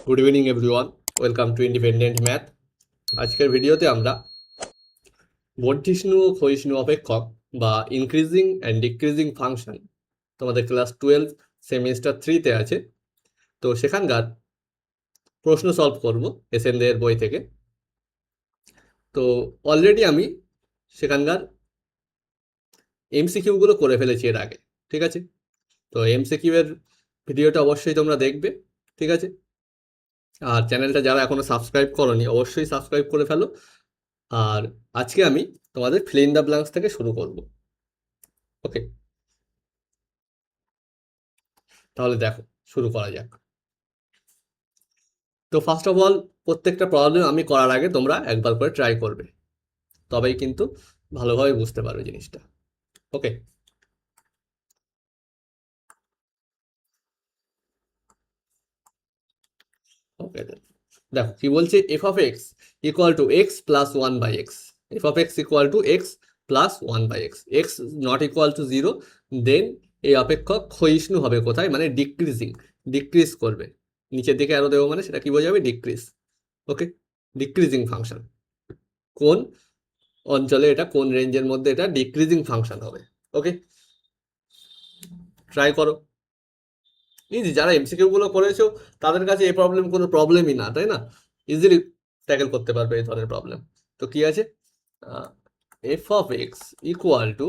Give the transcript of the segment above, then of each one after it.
Good evening everyone, welcome to independent math. আজকের ভিডিওতে আমরা বর্ধিষ্ণু ও ক্ষয়িষ্ণু অপেক্ষক বা ইনক্রিজিং অ্যান্ড ডিক্রিজিং ফাংশন তোমাদের ক্লাস 12 সেমিস্টার 3-তে আছে, তো সেখানকার প্রশ্ন সলভ করব এসএন এর বই থেকে। তো অলরেডি আমি সেখানকার এমসিকিউগুলো করে ফেলেছি এর আগে, ঠিক আছে? তো এমসিকিউ এর ভিডিওটা অবশ্যই তোমরা দেখবে, ঠিক আছে? আর চ্যানেলটা যারা এখনো সাবস্ক্রাইব করোনি অবশ্যই সাবস্ক্রাইব করে ফেলো। আর আজকে আমি তোমাদের ফিল ইন দ্য ব্ল্যাঙ্কস থেকে শুরু করব। ওকে, তাহলে দেখো শুরু করা যাক। তো ফার্স্ট অফ অল প্রত্যেকটা প্রবলেম আমি করার আগে তোমরা একবার করে ট্রাই করবে, তবেই কিন্তু ভালোভাবে বুঝতে পারবে জিনিসটা। ওকে, ওকে, দেখো কি বলছে, f of x equal to x plus one by x. F of x equal to x plus one by x, x not equal to zero, then এই অপেক্ষক ক্ষয়িষ্ণু হবে কোথায়, মানে ডিক্রিজিং, ডিক্রিজ করবে। নিচের দিকে আরো দেবো মানে সেটা কি বোঝাবে, ডিক্রিজ। ওকে, ডিক্রিজিং ফাংশন কোন অঞ্চলে, এটা কোন রেঞ্জের মধ্যে এটা ডিক্রিজিং ফাংশন হবে। ওকে, ট্রাই করো। ইজি, যারা এমসিকিউ গুলো করেছো তাদের কাছে এই প্রবলেম কোনো প্রবলেমই না, তাই না? ইজিলি ট্যাকেল করতে পারবে এই ধরনের প্রবলেম। তো কি আছে, f of x equal to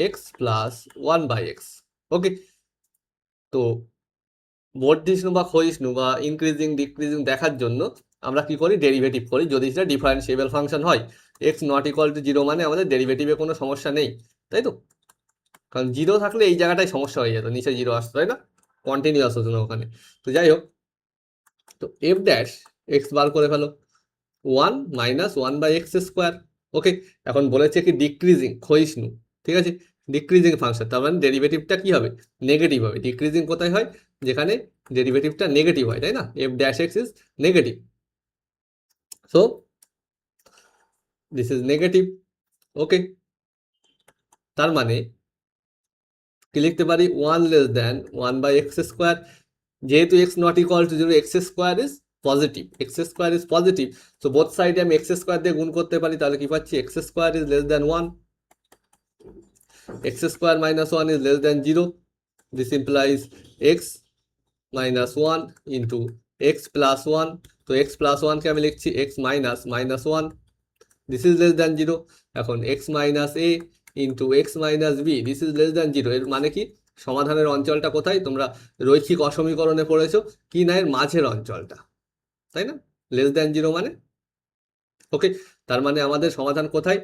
x plus one by x. Okay, তো বর্ধিষ্ণু বা ক্ষয়িষ্ণু বা ইনক্রিজিং ডিক্রিজিং দেখার জন্য আমরা কি করি, ডেরিভেটিভ করি, যদি সেটা ডিফারেন্সিয়েবল ফাংশন হয়। X not equal to zero মানে আমাদের ডেরিভেটিভে কোনো সমস্যা নেই, তাই তো? কারণ জিরো থাকলে এই জায়গাটায় সমস্যা হয়ে যেত, নিচে জিরো আসতো, তাই না? কন্টিনিউয়াস হতো না ওখানে। তো যাই হোক, তো এফ ড্যাশ এক্স বার করে ফেলো, one minus one by x square. Okay, এখন বলেছে কি ডিক্রিজিং, ক্ষয়িষ্ণু, ঠিক আছে? ডিক্রিজিং ফাংশন, তার মানে ডেরিভেটিভটা কি হবে, নেগেটিভ হবে। ডিক্রিজিং কোথায় হয়, যেখানে ডেরিভেটিভটা নেগেটিভ হয়, তাই না? F dash x is negative, so this is negative. Okay, তার মানে কি লিখতে পারি, one less than one by x square. যেহেতু x not equal to zero, x square is positive, x square is positive, so both সাইডে আমি x square দিয়ে গুণ করতে পারি, তাহলে কি পাচ্ছি, x square is less than one, x square minus one is less than zero. This implies x minus one into x plus one. তো এক্স প্লাস ওয়ানকে আমি লিখছি x minus minus one, this is less than zero. এখন x minus a into x minus b, this is less than zero. এর মানে কি, সমাধানের অঞ্চলটা কোথায়, তোমরা রৈখিক অসমীকরণে পড়েছো কি না, এর মাঝের অঞ্চলটা, তাই না? লেস দেন জিরো মানে। ওকে, তার মানে আমাদের সমাধান কোথায়,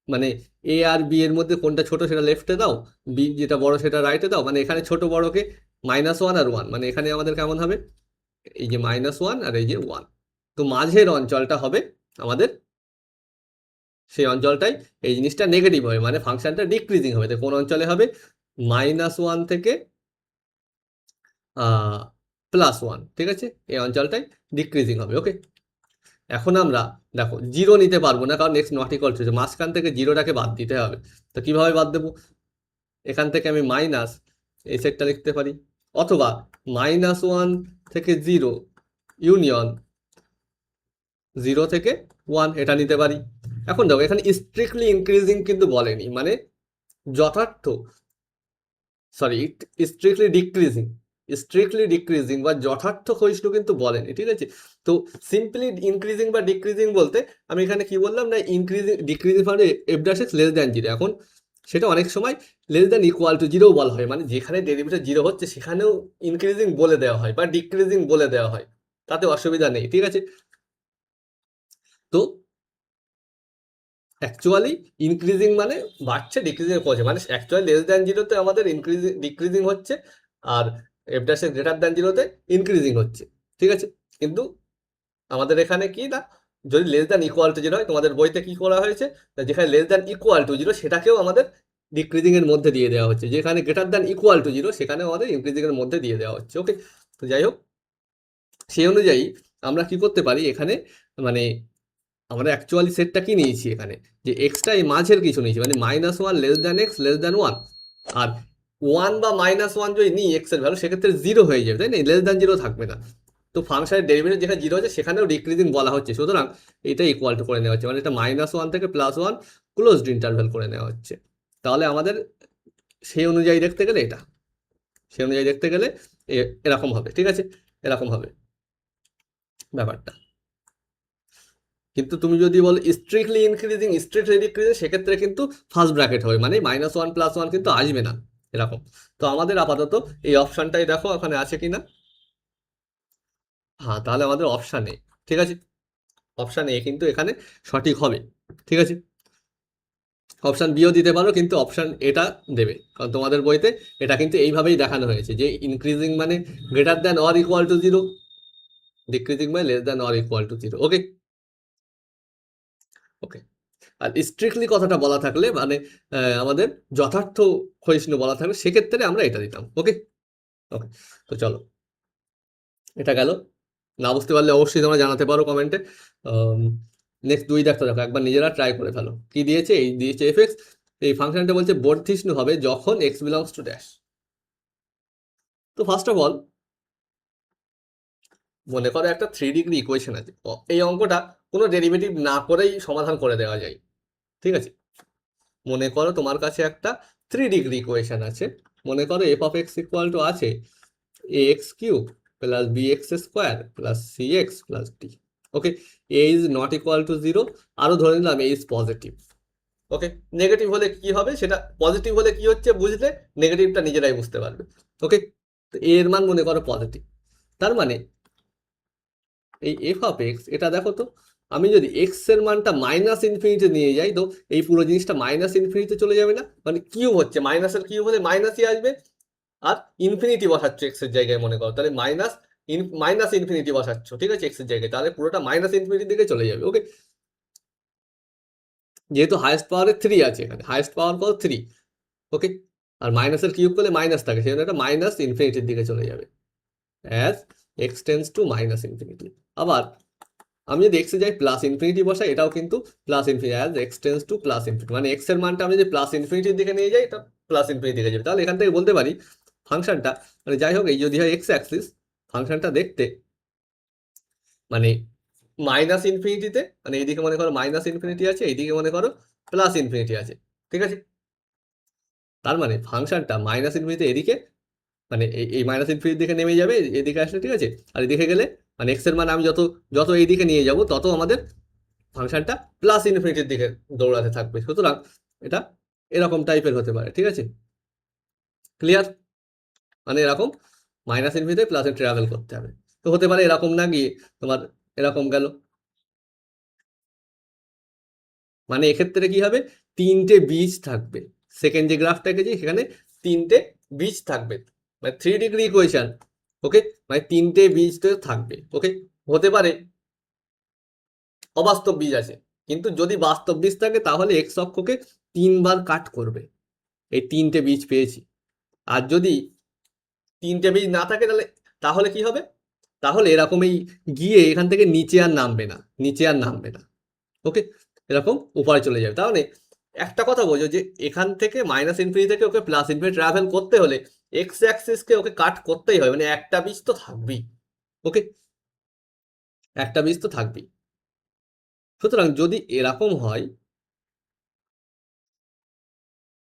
মানে এ আর বি এর মধ্যে কোনটা ছোট সেটা লেফটে দাও, বি যেটা বড় সেটা রাইটে দাও। মানে এখানে ছোট বড়কে মাইনাস ওয়ান আর ওয়ান, মানে এখানে আমাদের কেমন হবে, এই যে মাইনাস ওয়ান আর এই যে ওয়ান। তো মাঝের অঞ্চলটা হবে আমাদের, সেই অঞ্চলটাই এই জিনিসটা নেগেটিভ হবে, মানে ফাংশনটা ডিক্রিজিং হবে। তো কোন অঞ্চলে হবে, মাইনাস ওয়ান থেকে প্লাস ওয়ান, ঠিক আছে? এই অঞ্চলটাই ডিক্রিজিং হবে। ওকে, এখন আমরা দেখো জিরো নিতে পারবো না, কারণ এক্স নট ইকুয়াল টু, মাঝখান থেকে জিরোটাকে বাদ দিতে হবে। তো কিভাবে বাদ দেবো, এখান থেকে আমি মাইনাস এই সেটটা লিখতে পারি, অথবা মাইনাস ওয়ান থেকে জিরো ইউনিয়ন জিরো থেকে ওয়ান, এটা নিতে পারি। এখন দেখো এখানে স্ট্রিক্টলি ইনক্রিজিং কিন্তু বলেনি, মানে যথার্থ, সরি, স্ট্রিক্টলি ডিক্রিজিং বা যথার্থ ক্ষয়িষ্ণু কিন্তু বলেনি, ঠিক আছে? তো সিম্পলি ইনক্রিজিং বা ডিক্রিজিং বলতে আমি এখানে কি বললাম না, ইনক্রিজিং ডিক্রিজিং মানে F dash x less than zero. এখন সেটা অনেক সময় less than equal to zero বলা হয়, মানে যেখানে ডেরিভেটিভ জিরো হচ্ছে সেখানেও ইনক্রিজিং বলে দেওয়া হয় বা ডিক্রিজিং বলে দেওয়া হয়, তাতে অসুবিধা নেই, ঠিক আছে? তো অ্যাকচুয়ালি ইনক্রিজিং মানে বাড়ছে, ডিক্রিজিং করছে, মানে অ্যাকচুয়ালি লেস দ্যান জিরোতে আমাদের ইনক্রিজিং ডিক্রিজিং হচ্ছে, আর এফ ড্যাশ গ্রেটার দ্যান জিরোতে ইনক্রিজিং হচ্ছে, ঠিক আছে? কিন্তু আমাদের এখানে কি না, যদি less than equal to zero হয়, তোমাদের বইতে কি করা হয়েছে, যেখানে less than equal to zero সেটাকেও আমাদের ডিক্রিজিং এর মধ্যে দিয়ে দেওয়া হচ্ছে, যেখানে greater than equal to zero সেখানেও আমাদের ইনক্রিজিং এর মধ্যে দিয়ে দেওয়া হচ্ছে। ওকে, তো যাই হোক, সেই অনুযায়ী আমরা কি করতে পারি এখানে, মানে আমরা অ্যাকচুয়ালি সেটটা কি নিয়েছি এখানে, যে এক্সটা এই মাঝের কিছু নিয়েছি, মানে minus one less than x less than one. আর ওয়ান বা মাইনাস ওয়ান যদি নিই এক্স এর ভ্যালু, সেক্ষেত্রে জিরো হয়ে যাবে, তাই না? লেস দ্যান জিরো থাকবে না। তো ফাংশনের ডেরিভেটিভ যেখানে 0 আছে সেখানেও ডিক্রিজিং বলা হচ্ছে, সুতরাং এটা ইকুয়াল টু করে নেওয়া হচ্ছে, মানে এটা -1 থেকে +1 ক্লোজড ইন্টারভ্যাল করে নেওয়া হচ্ছে। তাহলে আমাদের সেই অনুযায়ী দেখতে গেলে এরকম হবে, ঠিক আছে, এরকম হবে ব্যাপারটা। কিন্তু তুমি যদি বলো স্ট্রিক্টলি ইনক্রিজিং স্ট্রিক্টলি ডিক্রিজিং, সেক্ষেত্রে কিন্তু ফার্স্ট ব্র্যাকেট হবে, মানে -1 +1 কিন্তু আসবে না এরকম। তো আমাদের আপাতত এই অপশনটাই দেখো ওখানে আছে কিনা। হ্যাঁ, তাহলে আমাদের অপশান এ, ঠিক আছে, অপশান এ কিন্তু এখানে সঠিক হবে, ঠিক আছে। অপশান বিও দিতে পারো, কিন্তু অপশান এটা দেবে, কারণ তোমাদের বইতে এটা কিন্তু এইভাবেই দেখানো হয়েছে যে ইনক্রিজিং মানে greater than or equal to 0, decreasing মানে less than or equal to 0। Okay okay. আর স্ট্রিক্টলি কথাটা বলা থাকলে মানে আমাদের যথার্থ ক্ষয়িষ্ণু বলা থাকলে সেক্ষেত্রে আমরা এটা দিতাম। ওকে ওকে, তো চলো, এটা গেল। না বুঝতে পারলে অবশ্যই তোমরা জানাতে পারো কমেন্টে। নেক্সট 2 দেখো, একবার নিজেরা ট্রাই করে ফেলো। কি দিয়েছে? এই দিয়েছে এফ(x). এই ফাংশনটা বলছে বর্ধিষ্ণু হবে যখন x বিলংস টু ড্যাশ। তো ফার্স্ট অফ অল মনে করো একটা 3 ডিগ্রি ইকুয়েশন আছে, এই অঙ্কটা কোনো ডেরিভেটিভ না করেই সমাধান করে দেওয়া যায়, ঠিক আছে। মনে করো তোমার কাছে একটা 3 ডিগ্রি ইকুয়েশন আছে, মনে করো f(x) ইকুয়াল টু আছে ax³ plus bx² plus cx plus d। Okay, a is not equal to 0, আরো ধরে নিলাম a is positive. Okay, negative হলে কি হবে সেটা, পজিটিভ হলে কি হচ্ছে বুঝলে নেগেটিভটা নিজেরাই বুঝতে পারবে। ওকে, তো a এর মান মনে করো পজিটিভ, তার মানে এই f(x) এটা দেখো তো, আমি যদি x এর মানটা -∞ নিয়ে যাই তো এই পুরো জিনিসটা -∞ চলে যাবে না, মানে কিউব হচ্ছে, মাইনাসের কিউব হলে মাইনাসই আসবে, আর ইনফিনিটি বসাচ্ছ এক্স এর জায়গায়, মনে করো তাহলে মাইনাস ইনফিনিটি বসাচ্ছ, ঠিক আছে, এক্স এর জায়গায়, তাহলে পুরোটা -∞ দিকে চলে যাবে। ওকে, যেহেতু হাইয়েস্ট পাওয়ারে 3 আছে, এখানে হাইয়েস্ট পাওয়ার কত 3। ওকে, আর মাইনাসের কিউব করলে মাইনাস থাকে, সেজন্য এটা -∞ দিকে চলে যাবে অ্যাজ এক্স টেন্ডস টু -∞। আবার আমি যদি এক্স এ যাই +∞ বসাই, এটাও কিন্তু +∞, অ্যাজ এক্স টেন্ডস টু +∞, মানে এক্স এর মানটা আমি যদি +∞ দিকে নিয়ে যাই, এটা +∞ দিকে যাবে। তাহলে এখান থেকে বলতে পারি ফাংশনটা, মানে যাই হোক, এই যদি হয় এক্স অ্যাক্সিস, ফাংশনটা দেখতে মানে -∞ মানে এইদিকে মনে করো -∞ আছে, এইদিকে মনে করো +∞ আছে, ঠিক আছে। তার মানে ফাংশনটা -∞ এদিকে, মানে এই -∞ দিকে নেমে যাবে এদিকে আসলে, ঠিক আছে। আর এদিকে গেলে মানে এক্স এর মান আমি যত যত এইদিকে নিয়ে যাব তত আমাদের ফাংশনটা +∞ দিকে দৌড়াতে থাকবে, সুতরাং এটা এরকম টাইপের হতে পারে, ঠিক আছে, ক্লিয়ার। মানে এরকম -∞ প্লাসে ট্রাভেল করতে হবে, তো হতে পারে এরকম না গিয়ে তোমার এরকম গেল, মানে এক্ষেত্রে কি হবে, 3টে বীজ থাকবে। সেকেন্ড যে গ্রাফটা এঁকেছি সেখানে 3টে বীজ থাকবে, মানে 3 ডিগ্রি ইকুয়েশন। ওকে, মানে 3টে বীজ তো থাকবে। ওকে, হতে পারে অবাস্তব বীজ আছে, কিন্তু যদি বাস্তব বীজ থাকে তাহলে এক্স অক্ষকে 3বার কাট করবে, এই 3টে বীজ পেয়েছি। আর যদি 3টে বীজ না থাকে তাহলে তাহলে কি হবে, তাহলে এরকমই গিয়ে এখান থেকে নিচে আর নামবে না, নিচে আর নামবে না। ওকে, এরকম উপরে চলে যাবে। তাহলে একটা কথা বোঝো যে এখান থেকে -∞ থেকে ওকে +∞ ট্রাভেল করতে হলে এক্স অ্যাক্সিসকে ওকে কাট করতেই হবে, মানে একটা বীজ তো থাকবেই। ওকে, একটা বীজ তো থাকবেই। সুতরাং যদি এরকম হয়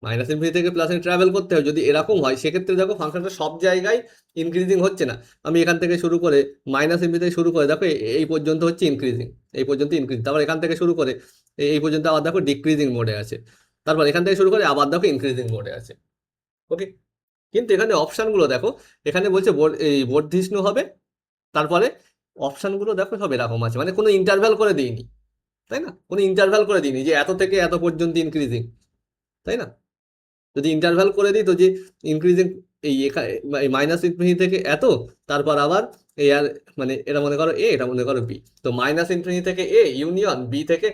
-∞ থেকে +∞ ট্রাভেল করতে হয়, যদি এরকম হয় সেক্ষেত্রে দেখো ফাংশনটা সব জায়গায় ইনক্রিজিং হচ্ছে না। আমি এখান থেকে শুরু করে -∞ থেকে শুরু করে দেখো এই পর্যন্ত হচ্ছে ইনক্রিজিং, এই পর্যন্ত ইনক্রিজিং, তারপর এখান থেকে শুরু করে এই পর্যন্ত আবার দেখো ডিক্রিজিং মোডে আছে, তারপর এখান থেকে শুরু করে আবার দেখো ইনক্রিজিং মোডে আছে। ওকে, কিন্তু এখানে অপশানগুলো দেখো, এখানে বলছে এই বর্ধিষ্ণু হবে, তারপরে অপশানগুলো দেখো সব এরকম আছে, মানে কোনো ইন্টারভ্যাল করে দিইনি, তাই না, কোনো ইন্টারভ্যাল করে দিইনি যে এত থেকে এত পর্যন্ত ইনক্রিজিং, তাই না। যদি ইন্টারভ্যাল করে দিই তো যে ইনক্রিজিং এই -∞ থেকে এত, তারপর আবার এই আর মানে এটা মনে করো এ, এটা মনে করো বি, তো -∞ থেকে এ ইউনিয়ন বি থেকে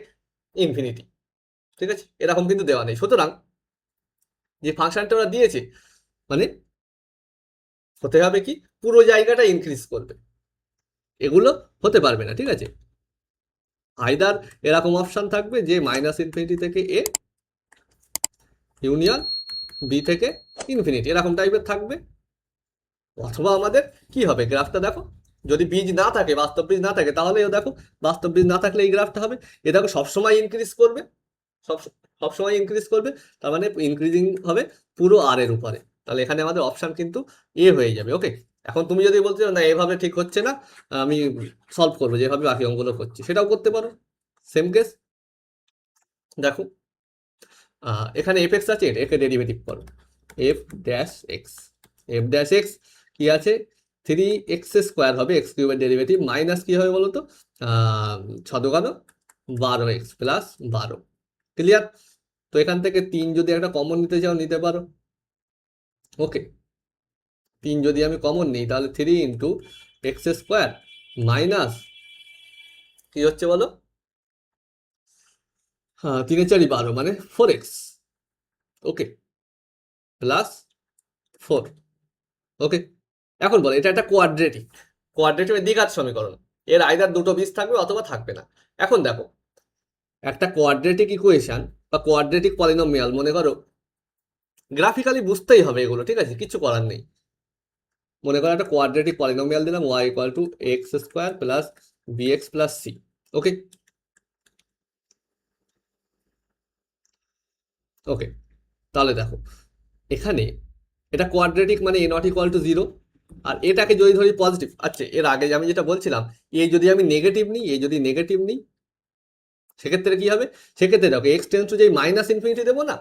ইনফিনিটি, ঠিক আছে, এরকম কিন্তু দেওয়া নেই। সুতরাং যে ফাংশনটা ওরা দিয়েছে মানে হতে হবে কি পুরো জায়গাটা ইনক্রিজ করবে, এগুলো হতে পারবে না, ঠিক আছে। আইদার এরকম অপশন থাকবে যে -∞ থেকে এ ইউনিয়ন বি থেকে ইনফিনিটি, এরকম টাইপের থাকবে, অথবা আমাদের কি হবে গ্রাফটা দেখো, যদি বীজ না থাকে, বাস্তব বীজ না থাকে, তাহলে দেখো বাস্তব বীজ না থাকলে এই গ্রাফটা হবে। এ দেখো সবসময় ইনক্রিজ করবে, সব সবসময় ইনক্রিজ করবে, তার মানে ইনক্রিজিং হবে পুরো আর এর উপরে। তাহলে এখানে আমাদের অপশন কিন্তু এ হয়ে যাবে। ওকে, এখন তুমি যদি বলতে চাও না এভাবে ঠিক হচ্ছে না, আমি সলভ করবো যেভাবে বাকি অঙ্কগুলো করছি, সেটাও করতে পারো, সেম কেস। দেখো এখানে এফ এক্স আছে, একে ডেরিভেটিভ করো, F dash x, F dash x কি আছে, 3x² হবে, এক্স কিউবের ডেরিভেটিভ, মাইনাস কি হবে বলো তো, 6×12 এক্স প্লাস 12। ক্লিয়ার? তো এখান থেকে 3 যদি একটা কমন নিতে চাও নিতে পারো। ওকে, 3 যদি আমি কমন নিই তাহলে 3 × x² মাইনাস কি হচ্ছে বলো, 3 × 4 = 12 মানে 4x। ওকে, প্লাস 4। ওকে, এখন বলো এটা একটা কোয়াড্রেটিক, কোয়াড্রেটিকের দ্বিঘাত সমীকরণ, এর আইদার দুটো বীজ থাকবে অথবা থাকবে না। এখন দেখো একটা কোয়াড্রেটিক ইকুয়েশন বা কোয়াড্রেটিক পলিনোমিয়াল, মনে করো গ্রাফিক্যালি বুঝতেই হবে এগুলো, ঠিক আছে, কিছু করার নেই। মনে করো একটা কোয়াড্রেটিক পলিনোমিয়াল দিলাম, y = x² plus bx plus c। ওকে, ওকে, তাহলে দেখো এখানে এটা কোয়াড্রেটিক মানে a ≠ 0, আর এটাকে যদি ধরি পজিটিভ। আচ্ছা, এর আগে আমি যেটা বলছিলাম, এ যদি আমি নেগেটিভ নিই, এ যদি নেগেটিভ নিই, সেক্ষেত্রে কি হবে, সেক্ষেত্রে দেখো এক্স টেন্স টু যেই -∞ দেবো না,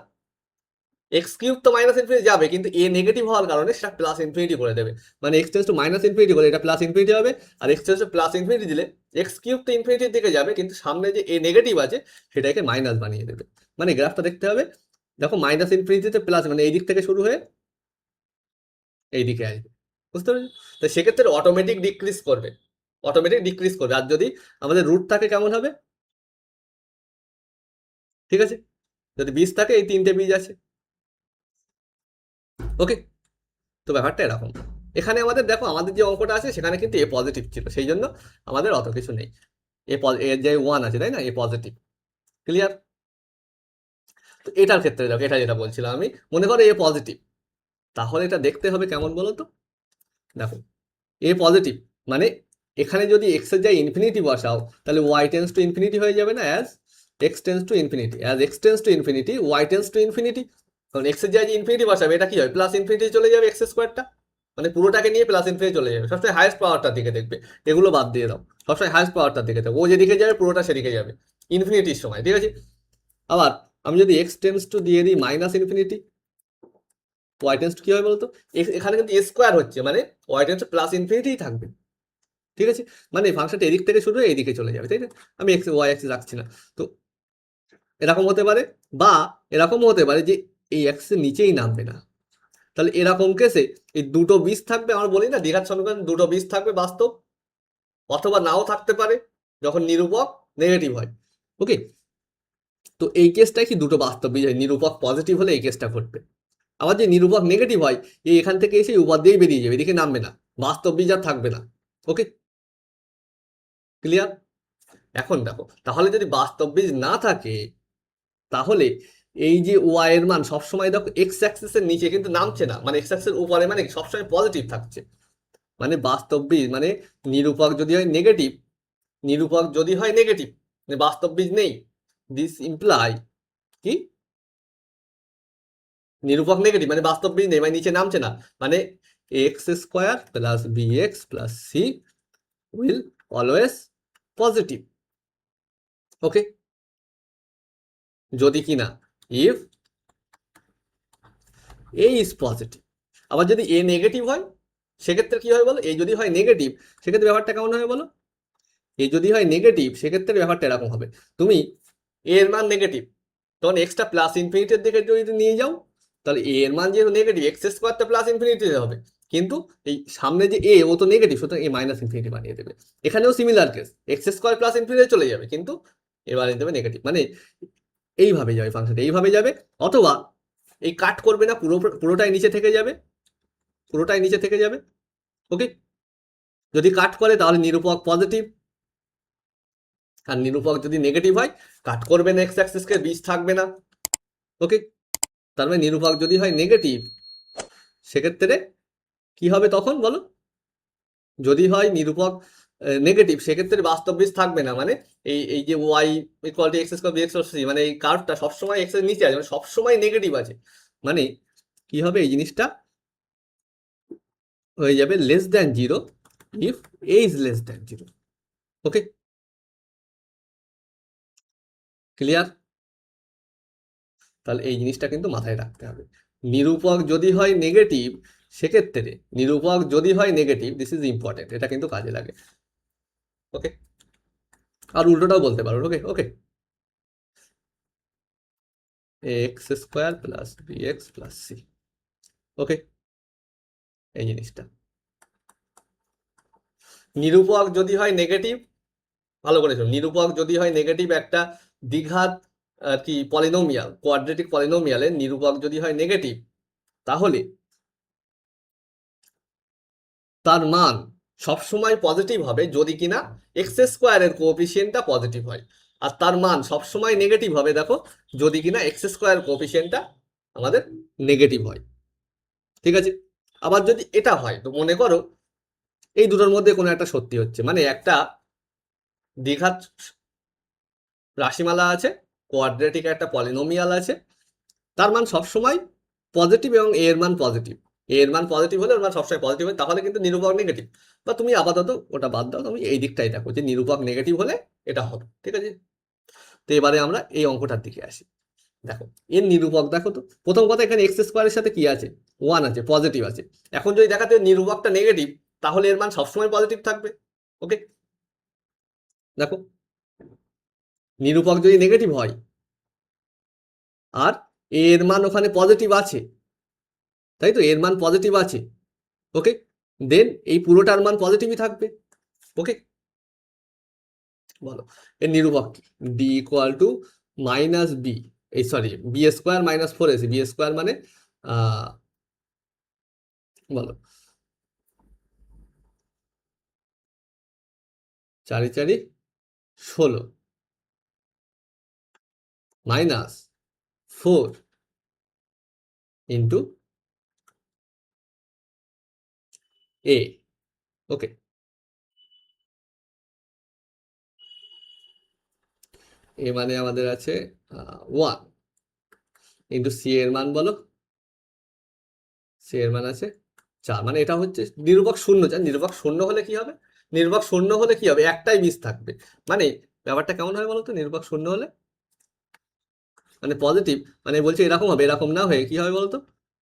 x³ তো -∞ যাবে, কিন্তু এ নেগেটিভ হওয়ার কারণে সেটা +∞ করে দেবে, মানে x টেন্স টু -∞ করে এটা +∞ হবে, আর x টেন্স টু +∞ দিলে x³ তো ইনফিনিটির দিকে যাবে, কিন্তু সামনে যে এ নেগেটিভ আছে সেটাকে মাইনাস বানিয়ে দেবে। মানে গ্রাফটা দেখতে হবে, দেখো -∞তে প্লাস, মানে এই দিক থেকে শুরু হয়ে এই দিকে আসবে, বুঝতে পারছো? তো সেক্ষেত্রে অটোমেটিক ডিক্রিজ করবে, অটোমেটিক ডিক্রিজ করবে। আর যদি আমাদের রুট থাকে কেমন হবে, ঠিক আছে, যদি বীজ থাকে, এই 3টে বীজ আছে। ওকে, তো ব্যাপারটা এরকম। এখানে আমাদের দেখো আমাদের যে অঙ্কটা আছে সেখানে কিন্তু এ পজিটিভ ছিল, সেই জন্য আমাদের অত কিছু নেই। এর যে 1 আছে, তাই না, এ পজিটিভ। ক্লিয়ার? তো এটার ক্ষেত্রে দেখো, এটা যেটা বলছিলাম আমি, মনে করো এ পজিটিভ, তাহলে এটা দেখতে হবে কেমন বলো তো। দেখো এ পজিটিভ মানে এখানে যদি এক্স এর জায়গায় ইনফিনিটি বসাও, তাহলে ওয়াই টেন্স টু ইনফিনিটি হয়ে যাবে না, as x tends to infinity, as x tends to infinity y tends to infinity. কারণ এক্স এর জায়গায় ইনফিনিটি বসাবে, এটা কি হয়, +∞ চলে যাবে x²টা, মানে পুরোটাকে নিয়ে +∞ চলে যাবে। সবসময় হাইয়েস্ট পাওয়ারটার দিকে দেখবে, এগুলো বাদ দিয়ে দাও, সবসময় হাইয়েস্ট পাওয়ারটার দিকে দেখো, ও যেদিকে যাবে পুরোটা সেদিকে যাবে ইনফিনিটির সময়, ঠিক আছে। আবার আমি যদি এক্স টেন্স টু দিয়ে দিই -∞, ওয়াই টেন্স টু কি হবে বলতো, এখানে কিন্তু স্কোয়ার হচ্ছে, মানে ওয়াই টেন্স টু +∞ থাকবে, ঠিক আছে, মানে ফাংশনটা এদিক থেকে শুরু হয়ে এইদিকে চলে যাবে, তাই না। আমি এক্স ওয়াই অ্যাক্সিস রাখছি না। তো এরকম হতে পারে, বা এরকমও হতে পারে যে এই অ্যাক্সিসের নিচেই নামবে না। তাহলে এরকম কেসে এই দুটো বীজ থাকবে, আমরা বলি না দ্বিঘাত সমীকরণ দুটো বীজ থাকবে বাস্তব, অথবা নাও থাকতে পারে যখন নিরূপক নেগেটিভ হয়। ওকে, তো এই কেসটাই কি দুটো বাস্তব বীজ হয়, নিরূপক পজিটিভ হলে এই কেসটা ঘটবে। আবার যে নিরূপক নেগেটিভ হয়, এই এখান থেকে এসে উপর দিয়েই বেরিয়ে যাবে, এদিকে নামবে না, বাস্তব বীজ আর থাকবে না। ওকে, ক্লিয়ার? এখন দেখো তাহলে যদি বাস্তব বীজ না থাকে, তাহলে এই যে ওয়াই এর মান সবসময় দেখো এক্স অ্যাক্সিসের নিচে কিন্তু নামছে না, মানে এক্স অ্যাক্সিসের উপরে, মানে সবসময় পজিটিভ থাকছে। মানে বাস্তব বীজ মানে নিরূপক যদি হয় নেগেটিভ, নিরূপক যদি হয় নেগেটিভ, মানে বাস্তব বীজ নেই, দিস ইমপ্লাই কি, নিরূপক নেগেটিভ মানে বাস্তব বীজ নেই, মানে নিচে নামছে না, মানে x² plus bx plus c will always positive. Okay, যদি কিনা ইফ এ ইজ পজিটিভ। আবার যদি এ নেগেটিভ হয়, সেক্ষেত্রে কি হয় বলো, এ যদি হয় নেগেটিভ, সেক্ষেত্রে ব্যাপারটা কেমন হবে বলো, এ যদি হয় নেগেটিভ সেক্ষেত্রে ব্যাপারটা এরকম হবে, তুমি এ এর মান নেগেটিভ, তখন এক্সটা +∞ দিকে যদি নিয়ে যাও, তাহলে এ এর মান যেহেতু নেগেটিভ, x² +∞ হবে, কিন্তু এই সামনে যে এ ও তো নেগেটিভ, সুতরাং এ -∞ বানিয়ে দেবে। এখানেও সিমিলার কেস, x² +∞ চলে যাবে, কিন্তু এবার দেবে নেগেটিভ, মানে এইভাবে যাবে ফাংশনটা, এইভাবে যাবে। অথবা এই কাট করবে না, পুরোটাই নিচে থেকে যাবে, পুরোটাই নিচে থেকে যাবে। ওকে, যদি কাট করে তাহলে নিরূপক পজিটিভ, আর নিরূপক যদি নেগেটিভ হয় কাট করবে না এক্স অ্যাক্সিসকে, বীজ থাকবে না। ওকে, তার মানে নিরূপক যদি হয় নেগেটিভ, সেক্ষেত্রে কি হবে তখন বলো, যদি হয় নিরূপক নেগেটিভ, সেক্ষেত্রে বাস্তব বীজ থাকবে না, মানে এই এই যে y equal to x square b x plus c, মানে এই কার্ভটা সবসময় এক্স এর নিচে আছে, মানে সবসময় নেগেটিভ আছে, মানে কি হবে এই জিনিসটা হয়ে যাবে less than zero if A is less than zero. Okay, clear? তাহলে এই জিনিসটা কিন্তু মাথায় রাখতে হবে। নিরূপক যদি হয় নেগেটিভ, সেক্ষেত্রে নিরূপক যদি হয় নেগেটিভ, দিস ইজ ইম্পর্টেন্ট, এটা কিন্তু কাজে লাগে। ওকে, আর উল্টোটাও বলতে পারো। Okay okay, x square plus b x plus c. Okay, এই জিনিসটা নিরূপক যদি হয় নেগেটিভ, ভালো করে শোনো, নিরূপক যদি হয় নেগেটিভ একটা দ্বিঘাত আর কি পলিনোমিয়াল, কোয়াড্রেটিক পলিনোমিয়ালের নিরূপক যদি হয় নেগেটিভ, তাহলে তার মান সবসময় পজিটিভ হবে যদি কিনা এক্স স্কোয়ারের কোএফিসিয়েন্টটা পজিটিভ হয়, আর তার মান সবসময় নেগেটিভ হবে দেখো যদি কিনা এক্স স্কোয়ার কোএফিসিয়েন্টটা আমাদের নেগেটিভ হয়। ঠিক আছে, আবার যদি এটা হয় তো মনে করো এই দুটোর মধ্যে কোনো একটা সত্যি হচ্ছে, মানে একটা দ্বিঘাত রাশিমালা আছে, কোয়াড্রেটিক একটা পলিনোমিয়াল আছে, তার মান সবসময় পজিটিভ এবং এ এর মান পজিটিভ, এ এর মান পজিটিভ হলে ওর মান সবসময় পজিটিভ হয়, তাহলে কিন্তু নিরূপক নেগেটিভ। বা তুমি আপাতত ওটা বাদ দাও, তুমি এই দিকটাই দেখো যে নিরূপক নেগেটিভ হলে এটা হবে। ঠিক আছে, তো এবারে আমরা এই অঙ্কটার দিকে আসি। দেখো এর নিরূপক দেখো তো, প্রথম কথা এখানে এক্স স্কোয়ারের সাথে কি আছে, ওয়ান আছে, পজিটিভ আছে। এখন যদি দেখাতে নিরূপকটা নেগেটিভ, তাহলে এর মান সবসময় পজিটিভ থাকবে। ওকে, দেখো নিরূপক যদি নেগেটিভ হয় আর এর মান ওখানে পজিটিভ আছে, তাই তো, এর মান পজিটিভ আছে, ওকে, দেন এই পুরোটার মান পজিটিভই থাকবে। ওকে, বলো এর নিরূপক কি, d equal to minus b, এই sorry b square minus four a c, b square মানে বলো চারি চারি 16 মাইনাস 4 ইন্টু এ। ওকে, এ মানে আমাদের আছে 1 ইন্টু সি এর মান বলো, সি এর মান আছে 4, মানে এটা হচ্ছে নিরূপক শূন্য। নিরূপক শূন্য হলে কি হবে, নিরূপক শূন্য হলে কি হবে, একটাই বীজ থাকবে, মানে ব্যাপারটা কেমন হয় বলো তো, নিরূপক শূন্য হলে মানে পজিটিভ, মানে বলছে এরকম হবে, এরকম না হয়ে কি হবে বলতো,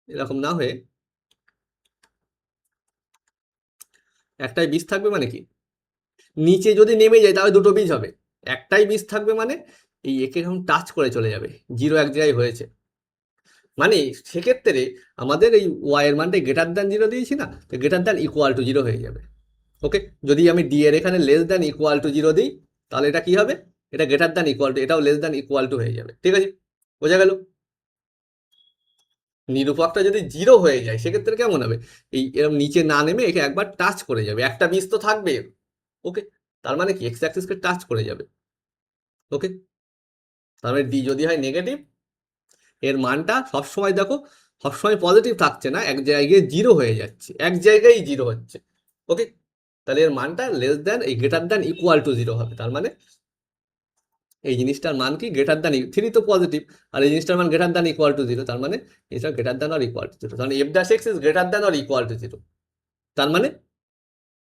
এরকম না হয়ে একটাই বীজ থাকবে, মানে কি নিচে যদি নেমে যায় তাহলে দুটো বীজ হবে, একটাই বীজ থাকবে, মানে এই একে এখন টাচ করে চলে যাবে, জিরো এক জায়গায় হয়েছে, মানে সেক্ষেত্রে আমাদের এই ওয়াই এর মানটা গ্রেটার দ্যান জিরো দিয়েছি না, তো greater than equal to zero হয়ে যাবে। ওকে, যদি আমি ডি এর এখানে less than equal to zero দিই, তাহলে এটা কি হবে, এটা গ্রেটার দ্যান ইকুয়াল টু, এটাও লেস দ্যান ইকুয়াল টু হয়ে যাবে। ঠিক আছে, বোঝা গেল? নিরূপকটা যদি জিরো হয়ে যায় সেক্ষেত্রে কেমন হবে, এই এরকম নিচে না নেমে একে একবার টাচ করে যাবে, একটা বীজ তো থাকবে। ওকে, তার মানে কি এক্স অ্যাক্সিসকে টাচ করে যাবে। ওকে, তার মানে ডি যদি হয় নেগেটিভ, এর মানটা সবসময় দেখো সবসময় পজিটিভ থাকছে না, এক জায়গায় জিরো হয়ে যাচ্ছে, এক জায়গায় জিরো হচ্ছে। ওকে, তাহলে এর মানটা লেস দ্যান এই greater than equal to zero হবে, তার মানে এই জিনিসটার মান কি গ্রেটার দ্যান, থ্রি তো পজিটিভ, আর এই জিনিসটার মান greater than equal to zero, তার মানে এটা greater than or equal to zero, তার মানে F dash x is greater than or equal to zero. তার মানে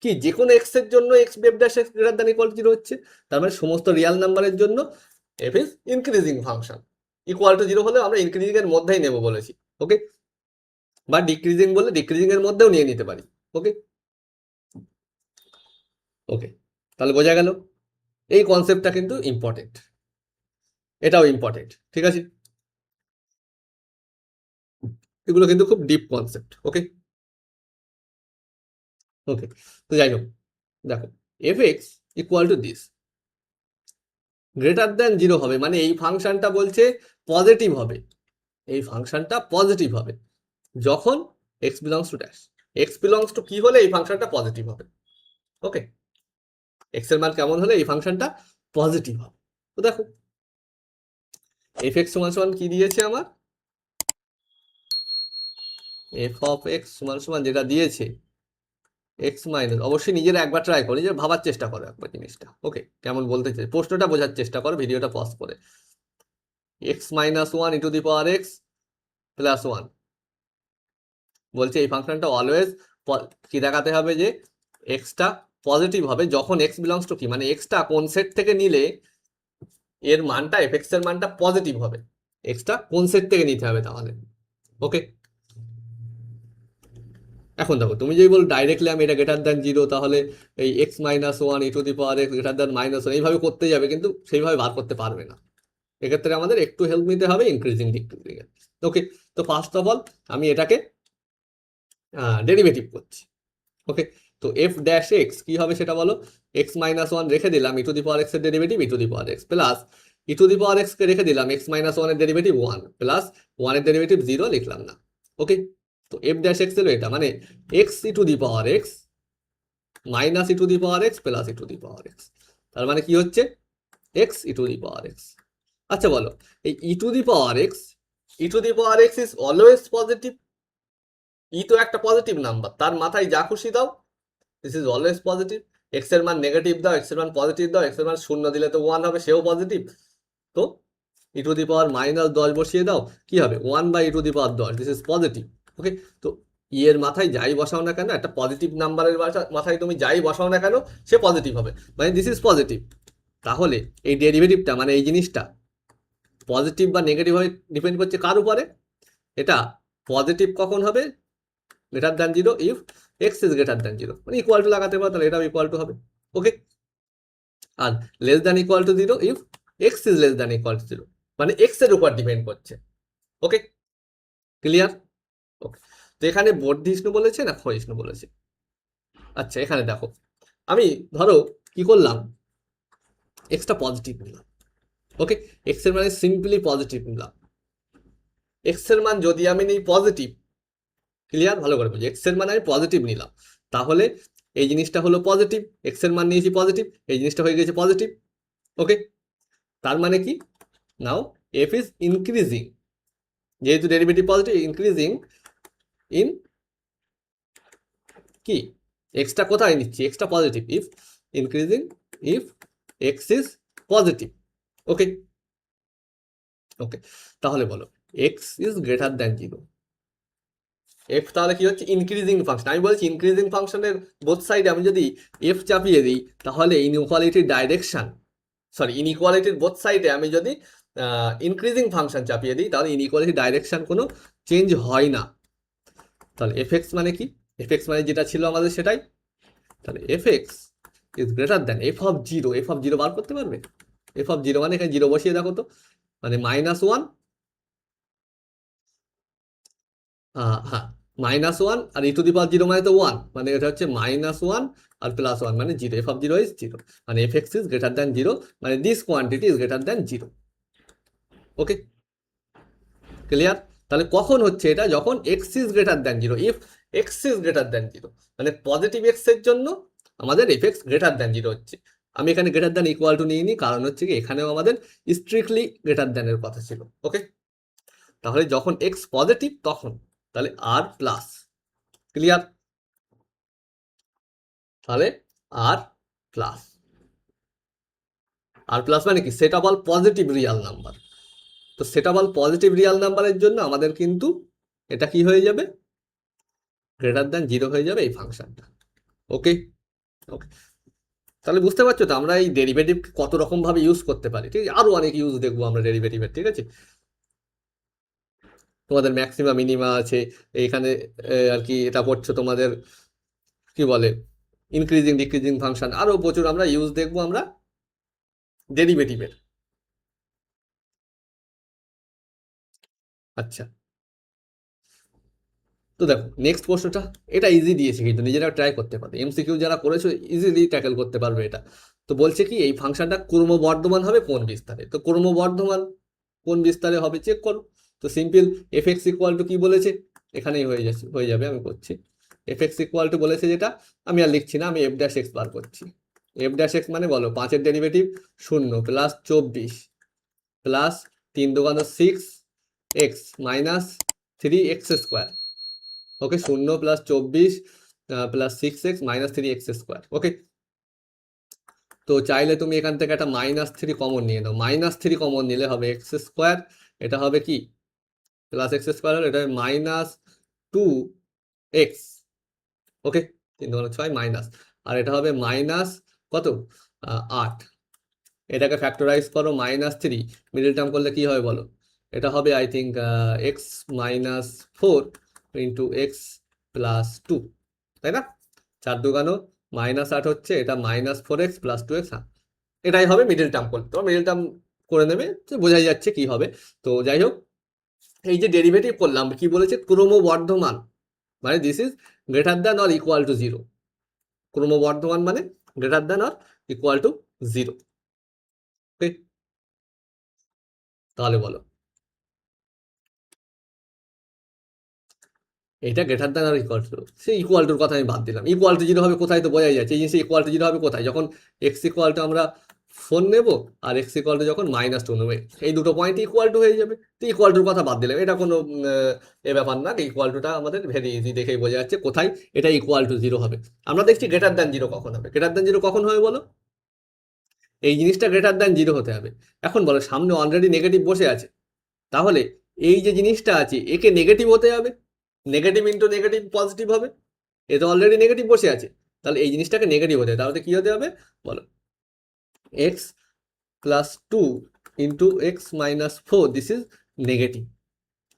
কি যে কোনো এক্স এর জন্য x F dash x greater than equal to zero হচ্ছে, তার মানে সমস্ত রিয়াল নাম্বারের জন্য F is increasing function, equal to zero হলে আমরা ইনক্রিজিং এর মধ্যেই নেবো বলেছি। ওকে, বা ডিক্রিজিং বলে ডিক্রিজিং এর মধ্যেও নিয়ে নিতে পারি। ওকে ওকে, তাহলে বোঝা গেল, এই কনসেপ্টটা কিন্তু ইম্পর্টেন্ট, এটাও ইম্পর্টেন্ট। ঠিক আছে, এগুলো কিন্তু খুব ডিপ কনসেপ্ট। ওকে ওকে, তো যাই হোক, দেখো F x equal to this greater than zero হবে, মানে এই ফাংশনটা বলছে পজিটিভ হবে, এই ফাংশনটা পজিটিভ হবে যখন x belongs to dash, x belongs to কি হলে এই ফাংশনটা পজিটিভ হবে। ওকে, এক্স এর মান কেমন হলে এই ফাংশনটা পজিটিভ হবে। তো দেখো এফ এক্স সমান সমান কি দিয়েছে আমার, এফ অফ এক্স সমান সমান যেটা দিয়েছে এক্স মাইনাস, অবশ্যই নিজের একবার ট্রাই করো, নিজের ভাবার চেষ্টা করো একবার জিনিসটা। ওকে, কেমন বলতে চাই, প্রশ্নটা বোঝার চেষ্টা করো, ভিডিওটা পজ করে। X minus one into the power x plus one, বলছে এই ফাংশনটা অলওয়েজ কি দেখাতে হবে, যে এক্সটা পজিটিভ হবে যখন এক্স বিলংস টু কি, মানে এক্সটা কোন সেট থেকে নিলে এর মানটা এফ এক্স এর মানটা পজিটিভ হবে, এক্সটা কোন সেট থেকে নিতে হবে তাহলে। ওকে, এখন দেখো তুমি যদি বল ডাইরেক্টলি আমি এটা গ্রেটার দ্যান জিরো, তাহলে এই x minus one E to the power x greater than minus one এইভাবে করতে যাবে, কিন্তু সেইভাবে বার করতে পারবে না। এক্ষেত্রে আমাদের একটু হেল্প নিতে হবে ইনক্রিজিং ডিক্রিজিং এর। ওকে, তো ফার্স্ট অফ অল আমি এটাকে ডেরিভেটিভ করছি। ওকে, তো এফ ড্যাশ এক্স কি হবে সেটা বলো, এক্স মাইনাস ওয়ান রেখে দিলাম e to the power x এর derivative e to the power x, plus e to the power x কে রেখে দিলাম এক্স মাইনাস ওয়ানের ডেরিভেটিভ ওয়ান, প্লাস ওয়ানের ডেরিভেটিভ জিরো লিখলাম না। ওকে, তো এফ ড্যাশ এক্স এলো এটা, মানে x e to the power x minus e to the power x plus e to the power x, তার মানে কি হচ্ছে x e to the power x. আচ্ছা বলো, এই e to the power x, e to the power x is always positive, e তো একটা positive number, তার মাথায় যা খুশি দাও, this is always positive. X এর মান নেগেটিভ দাও, এক্স এর মান পজিটিভ দাও, এক্স এর মান শূন্য দিলে তো ওয়ান হবে, সেও পজিটিভ। তো ই টু দি পাওয়ার মাইনাস 10 বসিয়ে দাও, কি হবে one by e to the power 10, this is positive. Okay, তো ই এর মাথায় যাই বসাও না কেন, একটা পজিটিভ নাম্বারের মাথায় তুমি যাই বসাও না কেন সে পজিটিভ হবে, মানে দিস ইজ পজিটিভ। তাহলে এই ডেরিভেটিভটা মানে এই জিনিসটা পজিটিভ বা নেগেটিভ হয়ে ডিপেন্ড করছে কার উপরে, এটা পজিটিভ কখন হবে, greater than zero if x is greater than zero, মানে ইকুয়াল টু লাগাতে পারো, তাহলে এটাও ইকুয়াল টু হবে। ওকে, আর less than equal to zero if x is less than equal to zero, মানে এক্স এর উপর ডিপেন্ড করছে। ওকে, ক্লিয়ার? ওকে, তো এখানে বর্ধিষ্ণু বলেছে না ক্ষয়িষ্ণু বলেছে। আচ্ছা এখানে দেখো, আমি ধরো কি করলাম, এক্সটা পজিটিভ নিলাম। ওকে, এক্স এর মানে সিম্পলি পজিটিভ নিলাম, এক্স এর মান যদি আমি নিই পজিটিভ, ক্লিয়ার, ভালো করে বুঝি, এক্স এর মান আমি পজিটিভ নিলাম, তাহলে এই জিনিসটা হলো পজিটিভ, এক্স এর মান নিয়েছি পজিটিভ, এই জিনিসটা হয়ে গেছে পজিটিভ। ওকে, তার মানে কি, নাও এফ ইজ ইনক্রিজিং, যেহেতু ডেরিভেটিভ পজিটিভ, ইনক্রিজিং ইন কি, এক্সটা কোথায় নিচ্ছি, এক্সটা positive, if increasing if x is positive. Okay, okay, তাহলে বলো x is greater than zero, f তাহলে কি হচ্ছে ইনক্রিজিং ফাংশন, আমি বলছি ইনক্রিজিং ফাংশনের বোথ সাইডে আমি যদি এফ চাপিয়ে দিই, তাহলে ইনইকুয়ালিটির ডাইরেকশন, সরি ইনইকুয়ালিটির বোথ সাইডে আমি যদি ইনক্রিজিং ফাংশন চাপিয়ে দিই, তাহলে ইনইকুয়ালিটির ডাইরেকশন কোনো চেঞ্জ হয় না। তাহলে এফ এক্স মানে কি, এফ এক্স মানে যেটা ছিল আমাদের সেটাই, তাহলে f x is greater than f of zero, f of zero বার করতে পারবে, এফ অফ জিরো মানে এখানে জিরো বসিয়ে দেখো তো, মানে মাইনাস ওয়ান, হ্যাঁ মাইনাস ওয়ান, আর e to the power zero মানে তো ওয়ান, মানে এটা হচ্ছে মাইনাস ওয়ান আর প্লাস ওয়ান মানে zero, f of zero is zero, মানে f x is greater than zero, মানে this quantity is greater than zero. Okay, clear? তাহলে কখন হচ্ছে এটা, যখন x is greater than zero, if x is greater than zero, মানে positive x এর জন্য আমাদের F x greater than zero হচ্ছে। আমি এখানে গ্রেটার দ্যান ইকুয়াল টু নিয়ে নিই, কারণ হচ্ছে কি এখানেও আমাদের স্ট্রিক্টলি গ্রেটার দ্যানের কথা ছিল। ওকে, তাহলে যখন এক্স পজিটিভ তখন তাহলে আর প্লাস, ক্লিয়ার? তাহলে আর প্লাস, আর প্লাস মানে কি, set of all positive real number, তো set of all positive real নাম্বারের জন্য আমাদের কিন্তু এটা কি হয়ে যাবে, গ্রেটার দ্যান জিরো হয়ে যাবে এই ফাংশনটা। ওকে, ওকে, তাহলে বুঝতে পারছো তো আমরা এই ডেরিভেটিভ কত রকম ভাবে ইউজ করতে পারি, ঠিক আছে, আরো অনেক ইউজ দেখবো আমরা ডেরিভেটিভের, ঠিক আছে, তোমাদের ম্যাক্সিমা মিনিমা আছে এইখানে, আর কি এটা পড়ছো তোমাদের কি বলে ইনক্রিজিং ডিক্রিজিং ফাংশন, আরো প্রচুর আমরা ইউজ দেখবো আমরা ডেরিভেটিভের। আচ্ছা, তো দেখো নেক্সট প্রশ্নটা, এটা ইজি দিয়েছে কিন্তু নিজেরা ট্রাই করতে পারবে, এমসিকিউ যারা করেছো ইজিলি ট্যাকেল করতে পারবে এটা। তো বলছে কি এই ফাংশনটা ক্রমবর্ধমান হবে কোন বিস্তারে, তো ক্রমবর্ধমান কোন বিস্তারে হবে চেক করো। তো simple F x equal to কি বলেছে, এখানেই হয়ে যাবে, আমি করছি এফ এক্স ইকুয়াল টু বলেছে যেটা, আমি আর লিখছি না, আমি এফ ড্যাশ এক্স বার করছি। এফ ড্যাশ এক্স মানে বলো 5-এর derivative 0 plus 24 plus 3 2 6 x minus 3 x square. Okay, 0 plus 24 plus 6x minus 3x square. Okay, তো চাইলে তুমি এখান থেকে একটা -3 কমন নিয়ে নাও, -3 কমন নিলে হবে এক্স স্কোয়ার, এটা হবে কি প্লাস এক্স স্কোয়ার, এটা হবে -2x। ওকে, 3×6 মাইনাস, আর এটা হবে মাইনাস কত 8। এটাকে ফ্যাক্টরাইজ করো -3, মিডল টার্ম করলে কি হবে বলো, এটা হবে I think x minus 4 into x plus 2, তাই না? 4×2 -8 হচ্ছে, এটা -4x প্লাস 2x। হ্যাঁ, এটাই হবে মিডল টার্ম করলে, তো মিডল টার্ম করে নেবে, তো বোঝাই যাচ্ছে কি হবে। তো যাই হোক, এই যে ডেরিভেটিভ করলাম, কি বলেছে, ক্রমবর্ধমান, মানে this is greater than or equal to 0। ক্রমবর্ধমান মানে greater than or equal to 0। তাহলে বলো, এটা গ্রেটার দ্যান আর ইকুয়াল টু, সেই ইকুয়াল টুর কথা আমি বাদ দিলাম। ইকুয়াল টু 0 হবে কোথায়, তো বোঝাই যাচ্ছে এই জিনিস ইকুয়াল টু 0 হবে কোথায়, যখন এক্স ইকুয়াল টু আমরা 4 নেব আর এক্স ইকুয়াল টু যখন -2 নেবে, এই দুটো পয়েন্ট ইকুয়াল টু হয়ে যাবে। তো ইকুয়াল টুর কথা বাদ দিলাম, এটা কোনো এ ব্যাপার না। ইকুয়াল টুটা আমাদের ভেরি ইজি, দেখেই বোঝা যাচ্ছে কোথায় এটা ইকুয়াল টু 0 হবে। আমরা দেখছি গ্রেটার দ্যান 0 কখন হবে, গ্রেটার দ্যান 0 কখন হবে বলো, এই জিনিসটা গ্রেটার দ্যান 0 হতে হবে। এখন বলো, সামনে অলরেডি নেগেটিভ বসে আছে, তাহলে এই যে জিনিসটা আছে একে নেগেটিভ হতে হবে, নেগেটিভ ইন্টু নেগেটিভ পজিটিভ হবে, এ তো অলরেডি নেগেটিভ বসে আছে, তাহলে এই জিনিসটাকে নেগেটিভ হতে হবে, তাহলে কি হতে হবে বলো, x plus 2 into x minus 4, this is negative.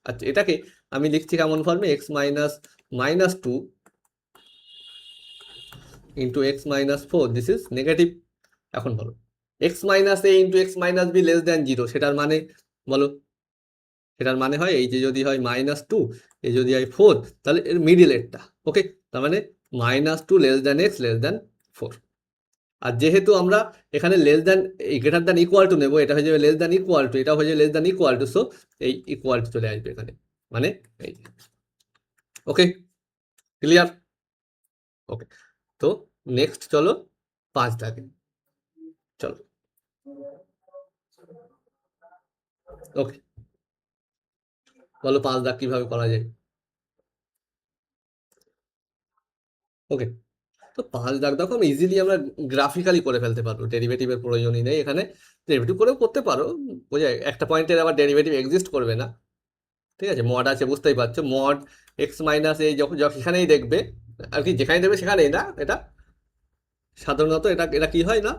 আচ্ছা, এটাকে আমি লিখছি কেমন ফর্মে, x -2 into x minus 4, this is negative. এখন বলো, x minus a into x minus b less than 0, সেটার মানে বলো, সেটার মানে হয় এই যে যদি হয় -2, এই যদি হয় 4, তাহলে এর মিডিল এরটা। ওকে, তার মানে -2 less than x less than 4। আর যেহেতু আমরা এখানে লেস দ্যান এই গ্রেটার দ্যান ইকুয়াল টু নেবো, এটা হয়ে যাবে লেস দ্যান ইকুয়াল টু, এটা হয়ে যাবে less than equal two, so এই ইকুয়াল টু চলে আসবে এখানে, মানে এই। ওকে, ক্লিয়ার? ওকে, তো নেক্সট চলো 5 দাগে, চলো। ওকে, বলো 5 দাগ কিভাবে করা যায়। ওকে, তো 5 দাগ দেখো, আমি ইজিলি আমরা গ্রাফিক্যালি করে ফেলতে পারবো, ডেরিভেটিভের প্রয়োজনই নেই এখানে। ডেরিভেটিভ করেও করতে পারো, বোঝায় একটা পয়েন্টের আবার ডেরিভেটিভ এক্সিস্ট করবে না, ঠিক আছে? মড আছে, বুঝতেই পারছো, মড এক্স মাইনাস এই যখন যেখানেই দেখবে আর কি, যেখানে দেখবে সেখানেই না, এটা সাধারণত এটা এটা কি হয় না,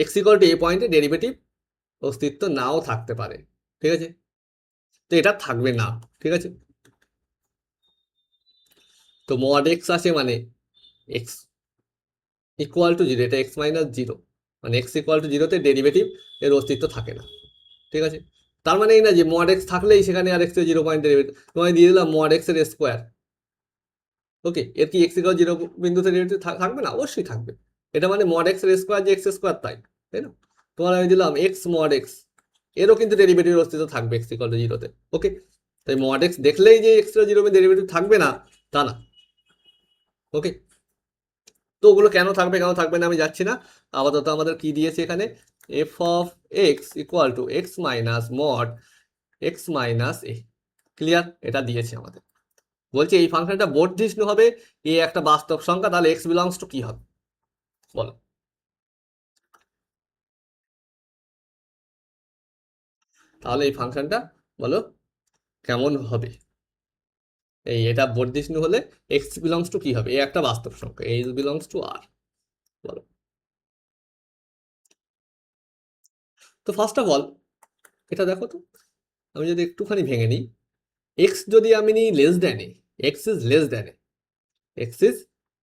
এক্স ইকুয়াল টু এ পয়েন্টে ডেরিভেটিভ অস্তিত্ব নাও থাকতে পারে, ঠিক আছে? তো এটা থাকবে না, ঠিক আছে? তো মড এক্স আসে মানে এক্স ইকুয়াল টু 0, এটা এক্স মাইনাস 0, মানে এক্স ইকুয়াল টু 0তে ডেরিভেটিভ এর অস্তিত্ব থাকে না, ঠিক আছে? তার মানে এই না যে মড এক্স থাকলেই সেখানে আর এক্স এর 0 পয়েন্ট ডেরিভেটিভ, তোমায় দিয়ে দিলাম মড এক্স এর স্কোয়ার। ওকে, এর কি এক্স ইকুয়াল 0 বিন্দুতে ডেরিভেটিভ থাকবে না? অবশ্যই থাকবে। এটা মানে মড এক্স এর স্কোয়ার যে এক্স স্কোয়ার, তাই না? তোমার আমি দিলাম এক্স মড এক্স, এরও কিন্তু ডেরিভেটিভ অস্তিত্ব থাকবে এক্স ইকুয়াল টু 0তে। ওকে, তাই মড এক্স দেখলেই যে এক্স এর 0 ডেরিভেটিভ থাকবে না তা না। ওকে, তো ওগুলো কেন থাকবে কেন থাকবে না আমি যাচ্ছি না, আপাতত আমাদের কি দিয়েছে এখানে, F of x equal to x minus mod x minus A. Clear? এটা দিয়েছে আমাদের, বলছে এই ফাংশনটা বর্ধিষ্ণু হবে, এ একটা বাস্তব সংখ্যা, তাহলে এক্স বিলংস টু কি হবে বলো, তাহলে এই ফাংশনটা বলো কেমন হবে, এই এটা বর্ধিষ্ণু হলে এক্স বিলংস টু কি হবে, এ একটা বাস্তব সংখ্যা, এ বিলংস টু আর, বলো। তো ফার্স্ট অফ অল এটা দেখো তো, আমি যদি একটুখানি ভেঙে নিই, এক্স যদি আমি নিই less than a, x is less than a, x is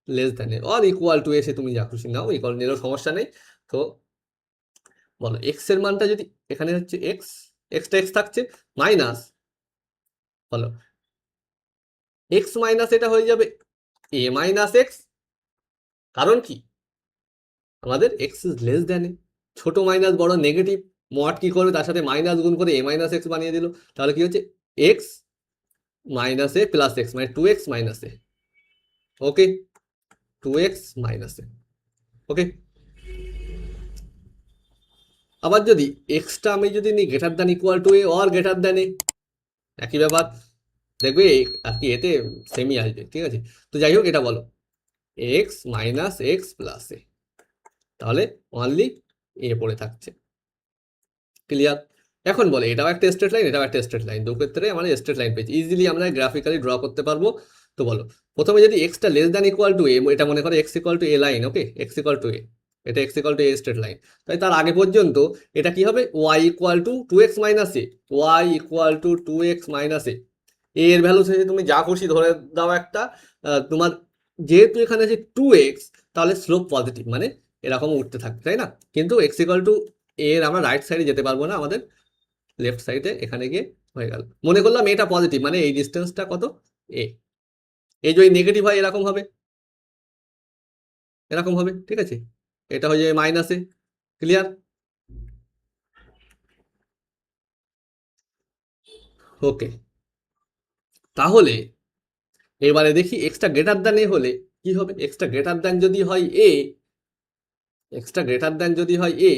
less than a or equal two এসে তুমি যা খুশি নাও, ইকুয়াল নিলেও সমস্যা নেই। তো বলো এক্স এর মানটা যদি এখানে হচ্ছে এক্স, এক্সটা এক্স থাকছে মাইনাস, বলো এক্স মাইনাস এটা হয়ে যাবে এ মাইনাস এক্স, কারণ কি আমাদের x is less than a, ছোট মাইনাস বড় নেগেটিভ, মড কি করবে তার সাথে মাইনাস গুণ করে এ মাইনাস এক্স বানিয়ে দিল, তাহলে কি হচ্ছে এক্স মাইনাস এ প্লাস এক্স, মানে 2x মাইনাস এ। ওকে, 2x মাইনাস এ। ওকে, আবার যদি এক্সটা আমি যদি নিই greater than equal to a or greater than a, একই ব্যাপার, দেখবে আর কি এতে সেমই আসবে, ঠিক আছে। তো যাই হোক, এটা বলো এক্স মাইনাস এক্স প্লাস এ, তাহলে অনলি এ পড়ে থাকছে। ক্লিয়ার? এখন বলে এটাও একটা স্ট্রেট লাইন, এটাও একটা স্ট্রেট লাইন, দু ক্ষেত্রে আমরা স্ট্রেট লাইন পেয়েছি, ইজিলি আমরা গ্রাফিক্যালি ড্র করতে পারবো। তো বলো প্রথমে যদি এক্সটা less than equal to a, এটা মনে করো x equal to a line, okay, x equal to a, এটা x equal to a straight line, তাই তার আগে পর্যন্ত এটা কি হবে, y equal to two x minus a, y equal to two x minus a, এর ভ্যালু থেকে তুমি যা খুশি ধরে দাও একটা, তোমার যেহেতু এখানে আছে টু এক্স, তাহলে স্লোপ পজিটিভ, মানে এরকম উঠতে থাকবে, তাই না? কিন্তু এক্স ইকুয়াল টু এর আমরা রাইট সাইডে যেতে পারবো না, আমাদের লেফট সাইডে এখানে গিয়ে হয়ে গেল। মনে করলাম এটা পজিটিভ, মানে এই ডিস্টেন্সটা কত, এ। এই যদি নেগেটিভ হয় এরকম হবে, এরকম হবে, ঠিক আছে, এটা হয়ে যাবে মাইনাসে। ক্লিয়ার? ওকে, তাহলে এবারে দেখি এক্সটা গ্রেটার দ্যান এ হলে কি হবে। এক্সটা গ্রেটার দ্যান যদি হয় এ, এক্সটা গ্রেটার দ্যান যদি হয় এ,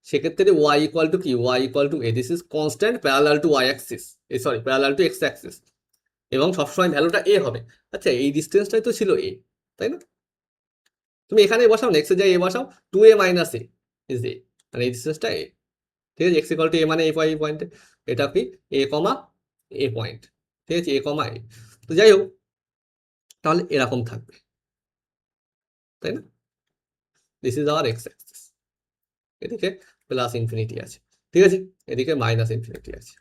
সেক্ষেত্রে ওয়াই ইকুয়াল টু কি, y equal to a, this is constant parallel to y axis, sorry parallel to x axis, এবং সবসময় ভ্যালুটা এ হবে। আচ্ছা, এই ডিস্টেন্সটাই তো ছিল এ, তাই না? তুমি এখানে বসাও, নেক্সটে যাই এ বসাও, two a minus a is a, মানে এই ডিস্টেন্সটা এ, ঠিক আছে। এক্স ইকুয়াল টু এ মানে এই পয়েন্টে, এটা কি এ কমা এ পয়েন্ট, ঠিক আছে, এ কমা এ। তো যাই হোক, তাহলে এরকম থাকবে, তাই না? This is our x Axis, এদিকে প্লাস ইনফিনিটি আছে, ঠিক আছে, এদিকে মাইনাস ইনফিনিটি আছে।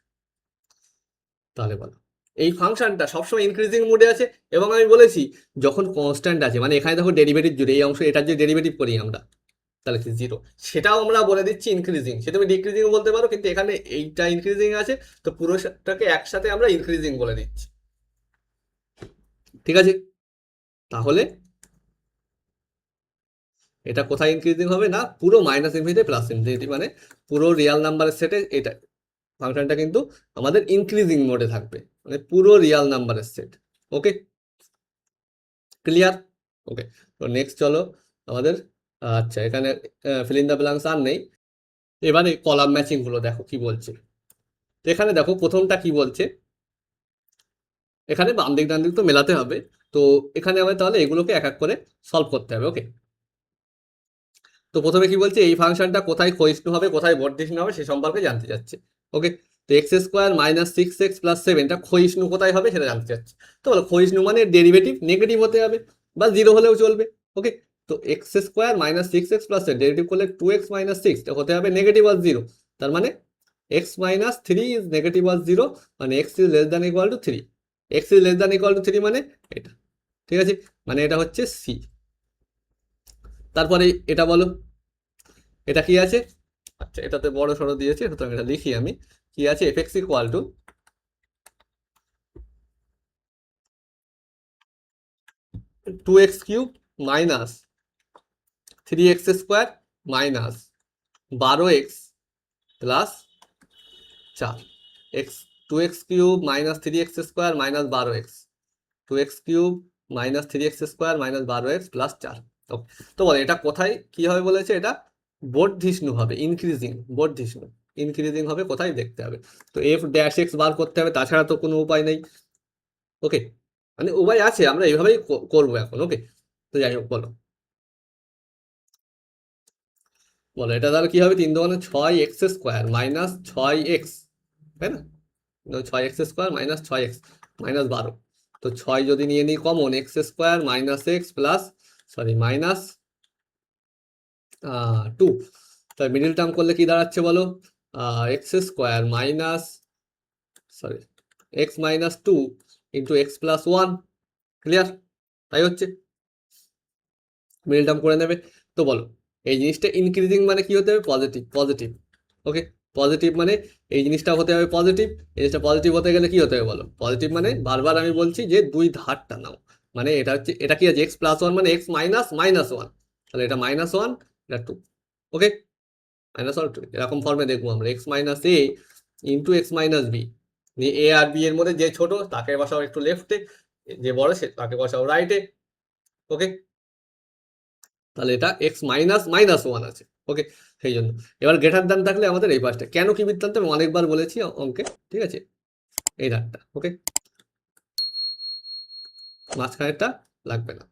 তাহলে বলো এই ফাংশনটা সবসময় ইনক্রিজিং মোডে আছে, এবং আমি বলেছি যখন কনস্ট্যান্ট আছে, মানে এখানে দেখো ডেরিভেটিভ জুড়ে এই অংশ, এটার যে ডেরিভেটিভ করি আমরা, তাহলে কি জিরো, সেটাও আমরা বলে দিচ্ছি ইনক্রিজিং, সে তুমি ডিক্রিজিং বলতে পারো, কিন্তু এখানে এইটা ইনক্রিজিং আছে, তো পুরোটাকে একসাথে আমরা ইনক্রিজিং বলে দিচ্ছি, ঠিক আছে। তাহলে এটা কোথায় ইনক্রিজিং হবে না, পুরো মাইনাস ইনফিনিটি প্লাস ইনফিনিটি, মানে পুরো রিয়াল নাম্বারের সেটে এটা ফাংশনটা কিন্তু আমাদের ইনক্রিজিং মোডে থাকবে, মানে পুরো রিয়াল নাম্বারের সেট। ওকে, ক্লিয়ার? ওকে, তো নেক্সট চলো আমাদের, আচ্ছা এখানে ফিল ইন দ্য ব্ল্যাঙ্কস আর নেই, এবারে কলাম ম্যাচিং গুলো দেখো কি বলছে। তো এখানে দেখো প্রথমটা কি বলছে, এখানে বাম দিক ডান দিক তো মেলাতে হবে, তো এখানে আমাদের তাহলে এগুলোকে এক এক করে সলভ করতে হবে। ওকে, তো প্রথমে কি বলছে, এই ফাংশনটা কোথায় ক্ষয়িষ্ণু হবে, কোথায় বর্ধিষ্ণু হবে সে সম্পর্কে জানতে চাচ্ছে। ওকে, তো x square minus six x plus সেভেনটা ক্ষয়িষ্ণু কোথায় হবে সেটা জানতে চাচ্ছে। তো বলো ক্ষয়িষ্ণু মানে ডেরিভেটিভ নেগেটিভ হতে হবে, বা জিরো হলেও চলবে। ওকে, তো x square minus six x plus derivative করলে টু এক্স মাইনাস সিক্স হতে হবে নেগেটিভ আর জিরো, তার মানে x minus three is negative আর জিরো, মানে x is less than equal to three, x is less than equal to three মানে এটা, ঠিক আছে, মানে এটা হচ্ছে সি। তারপরে এটা বলো এটা কি আছে, আচ্ছা এটাতে বড় সড়ো দিয়েছে, সুতরাং এটা লিখি আমি, কি আছে, f x equal to two x cube minus three x square minus বারো এক্স প্লাস চার, x two x cube minus three x square minus বারো x, two x cube minus three x square minus বারো x plus চার। তো বলে এটা কোথায় কি হবে বলেছে, এটা বর্ধিষ্ণু হবে, ইনক্রিজিং, বর্ধিষ্ণু ইনক্রিজিং হবে কোথায় দেখতে হবে। তো এফ ড্যাশ এক্স বার করতে হবে, তাছাড়া তো কোনো উপায় নেই। ওকে, মানে উপায় আছে, আমরা এইভাবেই করবো এখন। ওকে, তো যাই হোক বলো, বলো এটা তাহলে কি হবে, তিন দোকানে ছয় এক্স স্কোয়ার মাইনাস ছয় এক্স, তাই না, ছয় এক্স স্কোয়ার মাইনাস ছয় এক্স মাইনাস বারো, তো ছয় যদি নিয়ে নিই কমন, x square minus x plus, sorry minus two, তার মিডিল টার্ম করলে কি দাঁড়াচ্ছে বলো, x square minus, sorry x minus two into x plus one. Clear? তাই হচ্ছে, মিডিল টার্ম করে নেবে। তো বলো এই জিনিসটা ইনক্রিজিং মানে কি হতে হবে, পজিটিভ, পজিটিভ। ওকে, পজিটিভ মানে এই জিনিসটা হতে হবে পজিটিভ, এই জিনিসটা পজিটিভ হতে গেলে কি হতে হবে বলো, পজিটিভ মানে বারবার আমি বলছি যে দুই ধারটা নাও, মানে এটা হচ্ছে, এটা কি আছে, এক্স প্লাস ওয়ান মানে এক্স মাইনাস মাইনাস ওয়ান, তাহলে এটা মাইনাস ওয়ান, এটা টু। ওকে, মাইনাস ওয়ান টু, এরকম ফর্মে দেখবো আমরা, x minus a into x minus B, A R B এর মধ্যে যে ছোট তাকে বসাও একটু লেফটে, যে বড় সে তাকে বসাও রাইটে। ওকে, তাহলে এটা এক্স মাইনাস মাইনাস ওয়ান আছে। ওকে, সেই জন্য এবার গ্রেটার দ্যান থাকলে আমাদের এই পাশটা, কেন কি বৃত্তান্ত আমি অনেকবার বলেছি অঙ্কে, ঠিক আছে, এই ধারটা। ওকে, মাঝখানেরটা লাগবে না।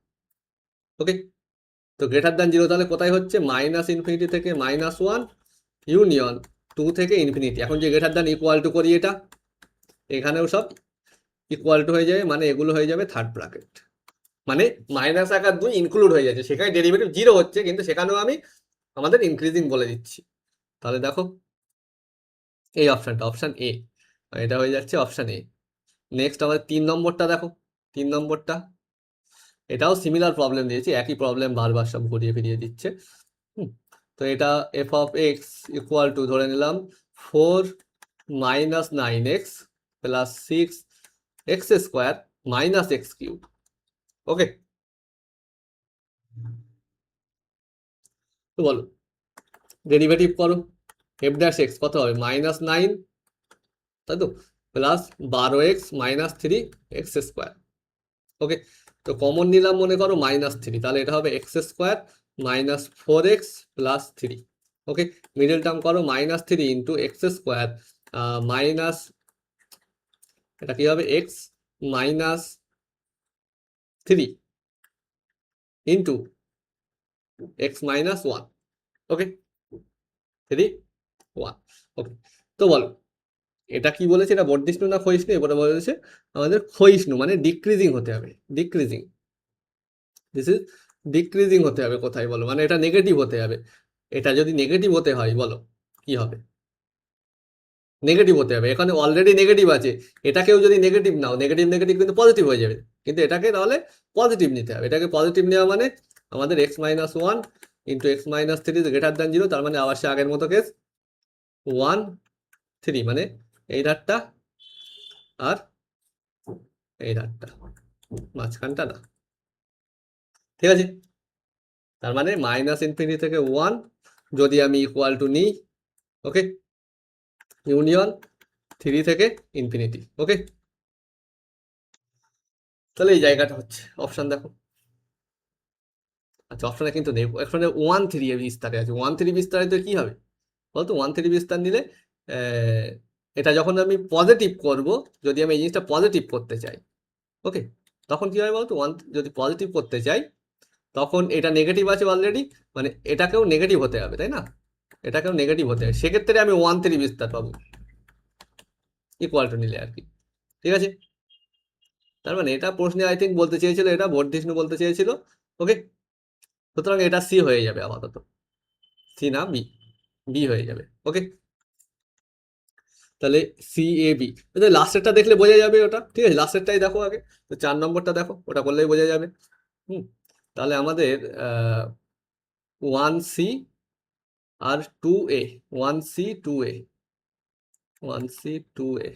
ওকে, তো গ্রেটার দ্যান জিরো তাহলে কোথায় হচ্ছে? মাইনাস ইনফিনিটি থেকে -1 ইউনিয়ন 2 থেকে ইনফিনিটি। এখন যে গ্রেটার দ্যান ইকুয়াল টু করি, এটা এখানেও সব ইকুয়াল টু হয়ে যাবে, মানে এগুলো হয়ে যাবে থার্ড ব্র্যাকেট, মানে -1 আর 2 ইনক্লুড হয়ে যাচ্ছে। সেখানে ডেরিভেটিভ জিরো হচ্ছে, কিন্তু সেখানেও আমি আমাদের ইনক্রিজিং বলে দিচ্ছি। তাহলে দেখো এই অপশানটা, অপশান এ, এটা হয়ে যাচ্ছে অপশান এ। নেক্সট আমাদের 3 নম্বরটা দেখো, 3 নম্বরটা এটাও সিমিলার প্রবলেম দিয়েছি, একই প্রবলেম বারবার সব ঘুরিয়ে ফিরিয়ে দিচ্ছে। তো এটা f of x equal to ধরে নিলাম 4 - 9x plus 6x square minus x cube. Okay, তো বলো ডেরিভেটিভ করো। এফ ড্যাশ এক্স কত হবে? -9, তাই তো, plus 12x -3x square. Okay, তো কমন নিলাম মনে করো -3, তাহলে এটা হবে এক্স স্কোয়ার -4x প্লাস 3। ওকে, মিডল টার্ম করো -3 ইন্টু এক্স স্কোয়ার মাইনাস, এটা কি হবে? X -3 into x -1। ওকে, 3 1। ওকে, তো বলো এটা কি বলেছে? এটা বর্ধিষ্ণু না ক্ষয়িষ্ণু? এবারে বলেছে আমাদের ক্ষয়িষ্ণু, মানে ডিক্রিজিং হতে হবে, ডিক্রিজিং। দিস ইজ ডিক্রিজিং হতে হবে। কোথায় বলো? মানে এটা নেগেটিভ হতে হবে। এটা যদি নেগেটিভ হতে হয় বলো কি হবে? নেগেটিভ হতে হবে। এখানে অলরেডি নেগেটিভ আছে, এটাকেও যদি নেগেটিভ নাও, নেগেটিভ নেগেটিভ কিন্তু পজিটিভ হয়ে যাবে, কিন্তু এটাকে তাহলে পজিটিভ নিতে হবে। এটাকে পজিটিভ নেওয়া মানে আমাদের x-1 into x-3 greater than zero, তার মানে আবার সে আগের মতো কেস 1 3, মানে এই ধারটা আর এই ধারটা, মাঝখানটা না। ঠিক আছে, তার মানে -ইনফিনিটি থেকে 1 যদি আমি ইকুয়াল টু নিই, ওকে, ইউনিয়ন 3 থেকে ইনফিনিটি। ওকে, তাহলে এই জায়গাটা হচ্ছে অপশন। দেখো, আচ্ছা অপশনে কিন্তু নেই, অপশনে 1 3 বিস্তারে আছে। 1 3 বিস্তারে তো কি হবে বলতো? 1 3 বিস্তার নিলে এটা যখন আমি পজিটিভ করব, যদি আমি এই জিনিসটা পজিটিভ করতে চাই, ওকে, তখন কি হবে বলতো? যদি পজিটিভ করতে চাই, তখন এটা নেগেটিভ আছে অলরেডি, মানে এটাকেও নেগেটিভ হতে হবে, তাই না? এটাকেও নেগেটিভ হতে হবে, সেক্ষেত্রে আমি 1 3 বিস্তার পাবো, ইকুয়াল টু নিলে আর কি। ঠিক আছে, তার মানে এটা প্রশ্নে আই থিঙ্ক বলতে চেয়েছিল, এটা বর্ধিষ্ণু বলতে চেয়েছিল। ওকে, সুতরাং এটা সি হয়ে যাবে আপাতত, সি না বি, বি হয়ে যাবে। ওকে, তাহলে সি এ বি, লাস্টেরটা দেখলে বোঝা যাবে ওটা। ঠিক আছে, লাস্টেরটাই দেখো আগে, তো 4 নম্বরটা দেখো, ওটা করলেই বোঝা যাবে। তাহলে আমাদের 1C আর 2A, 1C 2A, 1C 2A।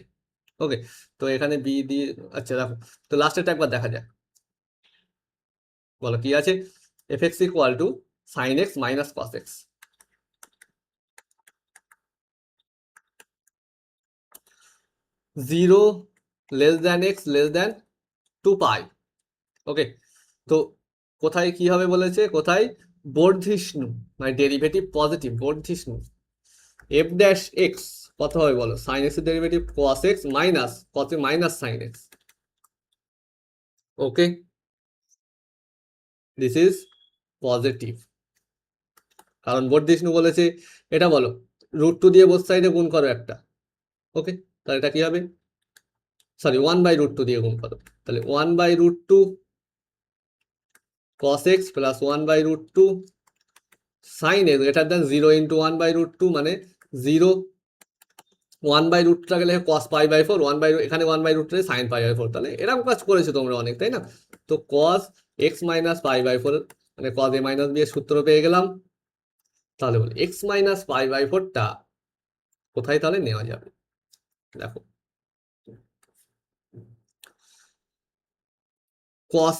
ওকে, তো এখানে বি দিয়ে, আচ্ছা দেখো, তো লাস্টেরটা একবার দেখা যাক। বলো কি আছে? F x equal to sine x minus cos x. 0 less than x less than 2π। Okay, তো কোথায় কি হবে বলেছে? কোথায় বর্ধিষ্ণু, মানে ডেরিভেটিভ পজিটিভ, বর্ধিষ্ণু। এফ ড্যাশ এক্স কত হবে বলো? সাইন এক্স এর ডেরিভেটিভ কস এক্স মাইনাস কত minus sine x. Okay, this is positive, কারণ বর্ধিষ্ণু বলেছে। এটা বলো √2 দিয়ে বোথ সাইডে গুণ করো একটা। ওকে, তাহলে এটা কি হবে? সরি, 1/√2 দিয়ে গুণ করো, তাহলে 1/√2 cos x plus 1/√2 sine x greater than 0 into 1/√2, মানে 0। 1/√2টা গেলে cos π/4, এখানে 1/√2 সাইন π/4। তাহলে এরকম কাজ করেছো তোমরা অনেক, তাই না? তো cos x মাইনাস π/4, মানে cos a মাইনাস b এর সূত্র পেয়ে গেলাম। তাহলে বলি x মাইনাস π/4টা কোথায় তাহলে নেওয়া যাবে? দেখো, cos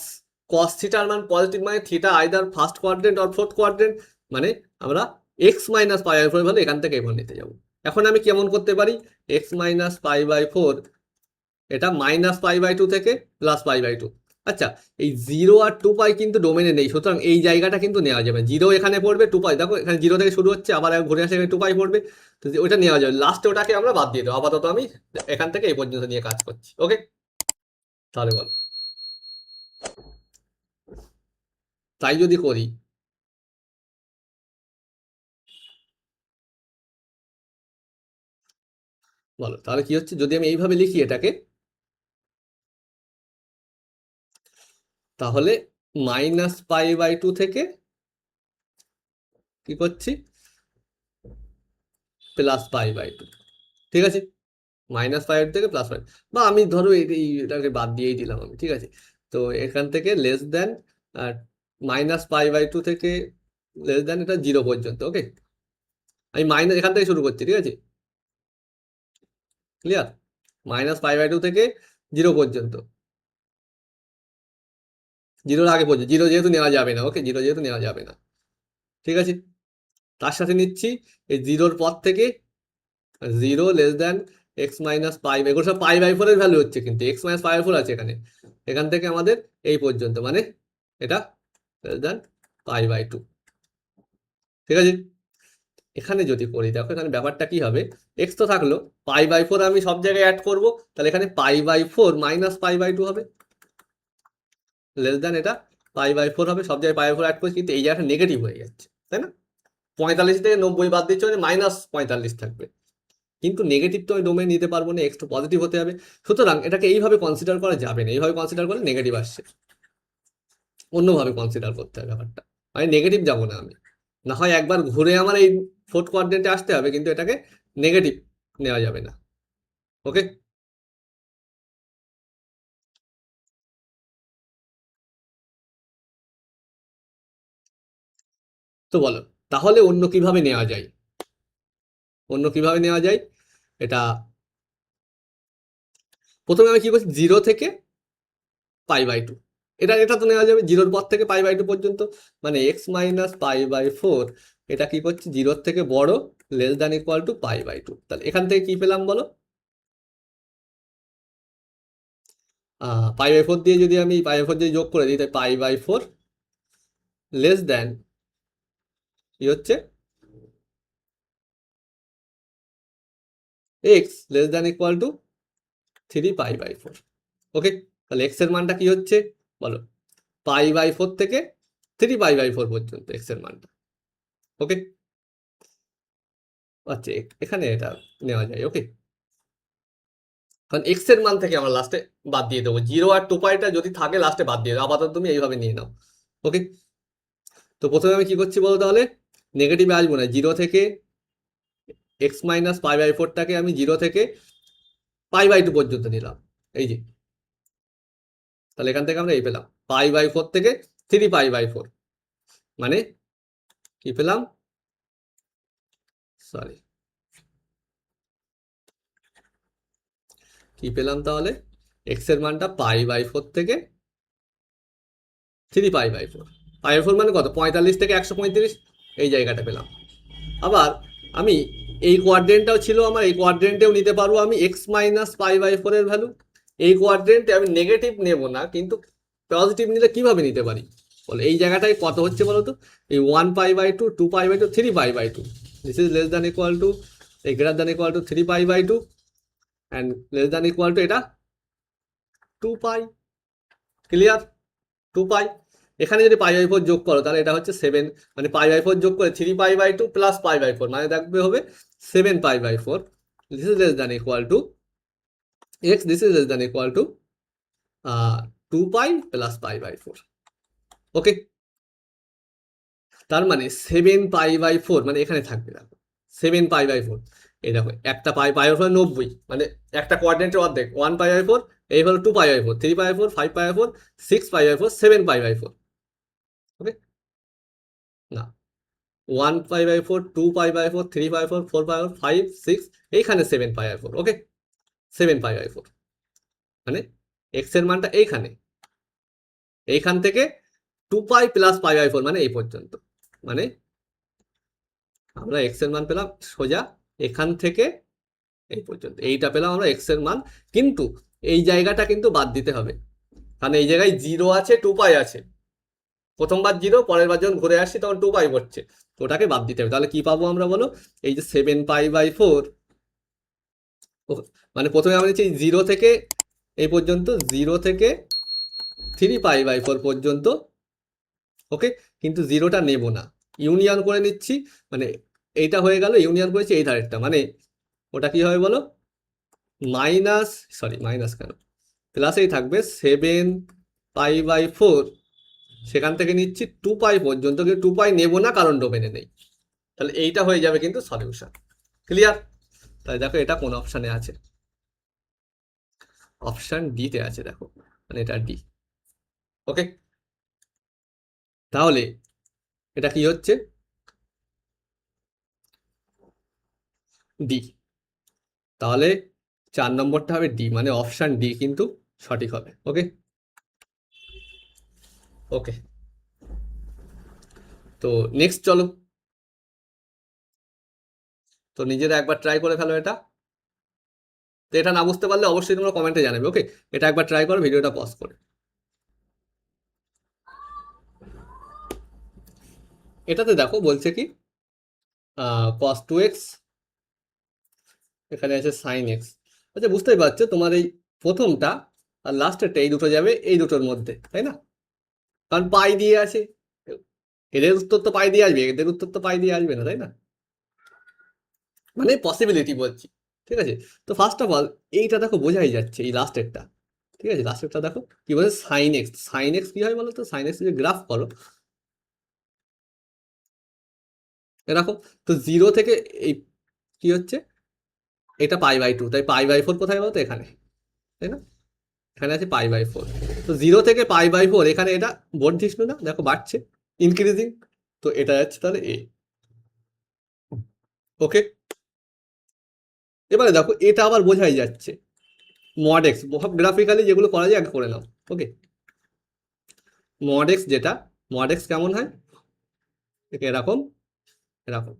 cos থিটার মান পজিটিভ, মানে theta either first quadrant or fourth quadrant, মানে আমরা x মাইনাস π/4 বলে এখান থেকে এখানে নিতে যাবো। এখন আমি কেমন করতে পারি? x মাইনাস π/4 এটা -π/2 থেকে +π/2। আচ্ছা, এই 0 আর 2π কিন্তু ডোমেনে নেই, সুতরাং এই জায়গাটা কিন্তু নেওয়া যাবে। 0 এখানে পড়বে, 2π দেখো এখানে 0 থেকে শুরু হচ্ছে, আবার ঘুরে আসে 2π পড়বে, তো ওইটা নেওয়া যাবে। লাস্টে ওটাকে আমরা বাদ দিয়ে দেবো। আপাতত আমি এখান থেকে এই পর্যন্ত নিয়ে কাজ করছি। ওকে, তাহলে বলো তাই যদি করি, বলো তাহলে কি হচ্ছে, যদি আমি এইভাবে লিখি এটাকে, তাহলে -π/2 থেকে কি করছি, +π/2, ঠিক আছে, -π থেকে +π, বা আমি ধরো এটাকে বাদ দিয়েই দিলাম আমি, ঠিক আছে। তো এখান থেকে লেস দেন -π/2 থেকে লেস দেন এটা 0 পর্যন্ত, ওকে। আমি মাইনাস এখান থেকে শুরু করছি, ঠিক আছে, ক্লিয়ার, -π/2 থেকে 0 পর্যন্ত, 0-র আগে পর্যন্ত, 0 যেহেতু নেওয়া যাবে না, ওকে, 0 যেহেতু নেওয়া যাবে না, ঠিক আছে। তার সাথে নিচ্ছি এই 0-র পর থেকে 0 লেস দেন x-π, এগুলো সব π/4 এর ভ্যালু হচ্ছে, কিন্তু x-π/4 আছে এখানে, এখান থেকে আমাদের এই পর্যন্ত, মানে এটা লেস দেন π/2, ঠিক আছে। এখানে যদি করি, দেখো এখানে ব্যাপারটা কি হবে, এক্স তো থাকলো, π/4 আমি সব জায়গায় অ্যাড করব, তাহলে এখানে π/4 -π/2 হবে, লেস দেন এটা π/4 হবে, সব জায়গায় π/4 অ্যাড করছি, কিন্তু এই জায়গাটা নেগেটিভ হয়ে যাচ্ছে, তাই না, 45 থেকে 90 বাদ দিচ্ছে, মানে -45 থাকবে, কিন্তু নেগেটিভ তো আমি ডোমেন নিতে পারবো না, এক্স তো পজিটিভ হতে হবে, সুতরাং এটাকে এইভাবে কনসিডার করা যাবে না, এইভাবে কনসিডার করলে নেগেটিভ আসছে, অন্যভাবে কনসিডার করতে হবে ব্যাপারটা, মানে নেগেটিভ যাবো না আমি, না হয় একবার ঘুরে আমার এই ফোর্থ কোয়াড্রেন্টে আসতে হবে, কিন্তু এটাকে নেগেটিভ নেওয়া যাবে না, ওকে। তো বলো তাহলে অন্য কিভাবে নেওয়া যায়, অন্য কিভাবে নেওয়া যায় এটা, প্রথমে আমি কি করছি, 0 থেকে π/2, এটা এটা তো নেওয়া যাবে 0-র পর থেকে π/2 পর্যন্ত, মানে x-π/4, এটা কি করছি, 0-র থেকে বড়, লেস দ্যান ইকুয়াল টু π/2, তাহলে এখান থেকে কি পেলাম বলো, π/4 দিয়ে যদি আমি π/4 দিয়ে যোগ করে দিই, তাই π/4 লেস দ্যান কি হচ্ছে, x less than equal to 3π/4, okay. তাহলে x এর মানটা কি হচ্ছে বলো, π/4 থেকে 3π/4 পর্যন্ত x এর মানটা, ওকে। আচ্ছা এখানে এটা নেওয়া যায়, ওকে, কারণ x এর মান থেকে আমরা লাস্টে বাদ দিয়ে দেবো, 0 আর 2πটা যদি থাকে লাস্টে বাদ দিয়ে দেবো, আপাতত তুমি এইভাবে নিয়ে নাও, ওকে। তো প্রথমে আমি কি করছি বলো তাহলে, নেগেটিভে আসবো না, 0 থেকে x-π/4টাকে আমি 0 থেকে π/2 পর্যন্ত নিলাম, এই যে, তাহলে এখান থেকে আমরা এই পেলাম π/4 থেকে 3π/4, মানে কি পেলাম, সরি কি পেলাম তাহলে, এক্স এর মানটা π/4 থেকে 3π/4, π/4 মানে কত, 45 থেকে 135, এই জায়গাটা পেলাম। আবার আমি এই কোয়াড্রেন্টটাও ছিল আমার, এই কোয়াড্রেন্টেও নিতে পারবো আমি x-π/4 এর ভ্যালু, এই কোয়াড্রেন্টে আমি নেগেটিভ নেব না, কিন্তু পজিটিভ নিলে কিভাবে নিতে পারি বলো, এই জায়গাটায় কত হচ্ছে বলো তো, এই 1π/2, 2π/2, 3π/2, this is less than equal to, এই greater than equal to 3π/2 and less than equal to এটা 2π, ক্লিয়ার, 2π, এখানে যদি π/4 যোগ করো তাহলে এটা হচ্ছে 7, মানে π/4 যোগ করে 3π/2 প্লাস π/4, মানে দেখবে হবে 7π/4, this is less than equal to x, this is less than equal to 2π plus π/4, okay. তার মানে 7π/4 মানে এখানে থাকবে, দেখো 7π/4, এই দেখো একটা π/4 90, মানে একটা কোয়াড্রেন্টের অর্ধেক, 1π/4, এই হলো 2π/4, 3π/4, 5π/4, 6π/4, 7π/4, ওকে, না 1π/4, 2π/4, 3π/4, 4π/4, 5, 6, এইখানে 7π/4, ওকে, 7π/4, মানে এক্স এর মানটা এইখানে, এইখান থেকে 2π প্লাস π/4, মানে এই পর্যন্ত, মানে আমরা এক্স এর মান পেলাম সোজা এখান থেকে এই পর্যন্ত, এইটা পেলাম আমরা এক্স এর মান, কিন্তু এই জায়গাটা কিন্তু বাদ দিতে হবে, কারণ এই জায়গায় 0 আছে, 2π আছে, প্রথমবার 0, পরের বার যখন ঘুরে আসছি তখন 2π পড়ছে, ওটাকে বাদ দিতে হবে, তাহলে কি পাবো আমরা বলো, এই যে 7π/4, মানে প্রথমে আমরা নিচ্ছি 0 থেকে এই পর্যন্ত, 0 থেকে 3π/4 পর্যন্ত, ওকে, কিন্তু জিরোটা নেব না, ইউনিয়ন করে নিচ্ছি, মানে এইটা হয়ে গেল, ইউনিয়ন করেছি এই ধারেরটা, মানে ওটা কি হবে বলো, মাইনাস, সরি মাইনাস কেন, প্লাসেই থাকবে 7π/4, সেখান থেকে নিচ্ছি 2π পর্যন্ত, কিন্তু 2π নেব না কারণ ডোমেনে নেই, তাহলে এইটা হয়ে যাবে কিন্তু সলিউশন। ক্লিয়ার? তাহলে দেখো এটা কোন অপশানে আছে, অপশান ডিতে আছে, দেখো মানে এটা ডি। ওকে, তাহলে এটা কি হচ্ছে, ডি। তাহলে 4 নম্বরটা হবে ডি, মানে অপশান ডি কিন্তু সঠিক হবে। ওকে ওকে, তো নেক্সট চলো, তো নিজেরা একবার ট্রাই করে ফেলো এটা। তো এটা না বুঝতে পারলে অবশ্যই তোমরা কমেন্টে জানাবে। ওকে, এটা একবার ট্রাই করো ভিডিওটা পজ করে। এটাতে দেখো বলছে কি cos 2x, এখানে আছে sin x। আচ্ছা বুঝতেই পারছো তোমার এই প্রথমটা আর লাস্টেরটা এই দুটো যাবে এই দুটোর মধ্যে, তাই না? কারণ পাই দিয়ে আছে, এদের উত্তর তো পাই দিয়ে আসবে, এদের উত্তর তো পাই দিয়ে আসবে না, তাই না? মানে পসিবিলিটি বলছি, ঠিক আছে? তো ফার্স্ট অফ অল এইটা দেখো বোঝাই যাচ্ছে, এই লাস্টেরটা, ঠিক আছে, লাস্টেরটা দেখো কি বলে সাইন এক্স। সাইন এক্স কি হয় বলো তো, সাইন এক্স যদি গ্রাফ করো এরকম, তো জিরো থেকে এই কি হচ্ছে, এটা π/2, তাই π/4 কোথায় বলতো, এখানে, তাই না? এখানে আছে π/4, তো জিরো থেকে π/4, এখানে এটা বর্ধিষ্ণু না, দেখো বাড়ছে, ইনক্রিজিং, তো এটা যাচ্ছে তাহলে এ। ওকে, এবারে দেখো এটা আবার বোঝাই যাচ্ছে, মড এক্স, গ্রাফিক্যালি যেগুলো করা যায় আগে করে নাও। ওকে, মড এক্স যেটা, মড এক্স কেমন হয়, এরকম এরকম,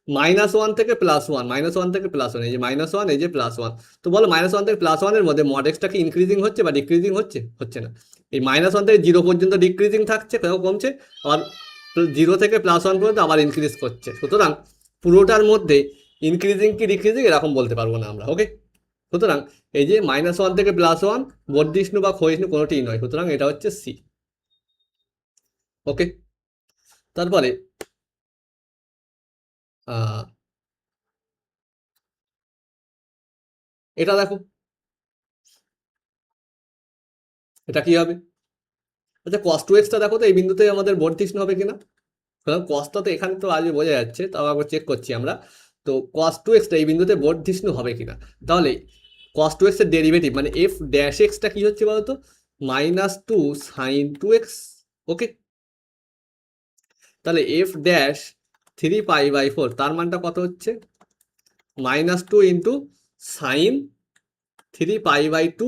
-1 থেকে +1, -1 থেকে +1, এই যে -1, এই যে +1। তো বলো -1 থেকে +1 এর মধ্যে মড এক্সটা কি ইনক্রিজিং হচ্ছে বা ডিক্রিজিং হচ্ছে? হচ্ছে না। এই -1 থেকে 0 পর্যন্ত ডিক্রিজিং থাকছে, কমছে, আবার 0 থেকে +1 পর্যন্ত আবার ইনক্রিজ করছে। সুতরাং পুরোটার মধ্যে ইনক্রিজিং কি ডিক্রিজিং এরকম বলতে পারবো না আমরা। ওকে, সুতরাং এই যে -1 থেকে +1 বর্ধিষ্ণু বা ক্ষয়িষ্ণু কোনোটিই নয়, সুতরাং এটা হচ্ছে সি। ওকে, তারপরে এটা দেখো, এটা কি হবে? আচ্ছা cos 2x টা দেখো তো, এই বিন্দুতে আমাদের বর্ধিষ্ণু হবে কিনা। কারণ কসটা তো এখানে তো আগে বোঝা যাচ্ছে, তাও একবার চেক করছি আমরা। তো cos 2x টা এই বিন্দুতে বর্ধিষ্ণু হবে কিনা, তাহলে cos 2x এর ডেরিভেটিভ মানে f ড্যাশ x টা কি হচ্ছে বলতো, -2 sin 2x। ওকে, তাহলে f ড্যাশ 3π/4 তার মানটা কত হচ্ছে, -2 ইন্টু সাইন 3π/2,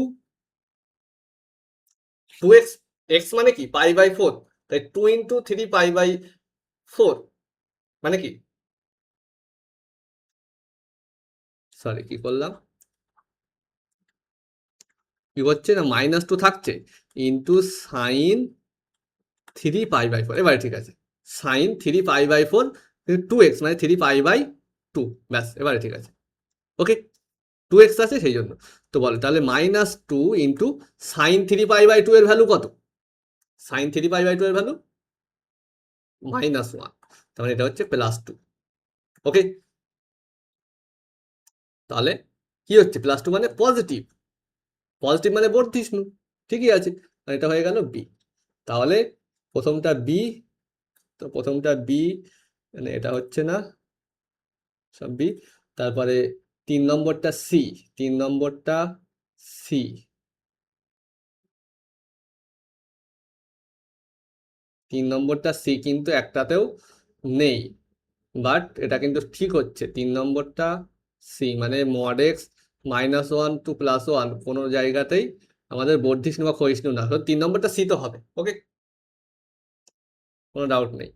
2x, x মানে কি π/4, তাই 2 ইন্টু 3π/4 মানে কি, সরি কি করলাম, কি হচ্ছে না, -2 থাকছে ইন্টু সাইন 3π/4, এবারে ঠিক আছে, সাইন 3π/4 2x মানে 3π/2, ব্যাস এবারে ঠিক আছে। ওকে, 2x আছে সেই জন্য। তো বলো তাহলে -2 ইন্টু সাইন 3π/2 এর ভ্যালু কত, সাইন 3π/2 এর ভ্যালু -1, তার মানে এটা হচ্ছে +2। ওকে, তাহলে কি হচ্ছে, +2 মানে পজিটিভ, পজিটিভ মানে বর্ধিষ্ণু, ঠিকই আছে, এটা হয়ে গেল বি। তাহলে প্রথমটা বি, তো প্রথমটা বি, মানে এটা হচ্ছে না, সব বি। তারপরে 3 নম্বরটা সি, 3 নম্বরটা সি, 3 নম্বরটা সি কিন্তু একটাতেও নেই, বাট এটা কিন্তু ঠিক হচ্ছে, 3 নম্বরটা সি মানে মড এক্স -1 টু +1 কোনো জায়গাতেই আমাদের বর্ধিষ্ণু বা ক্ষয়িষ্ণু না, তো 3 নম্বরটা সি তো হবে। ওকে, কোনো ডাউট নেই।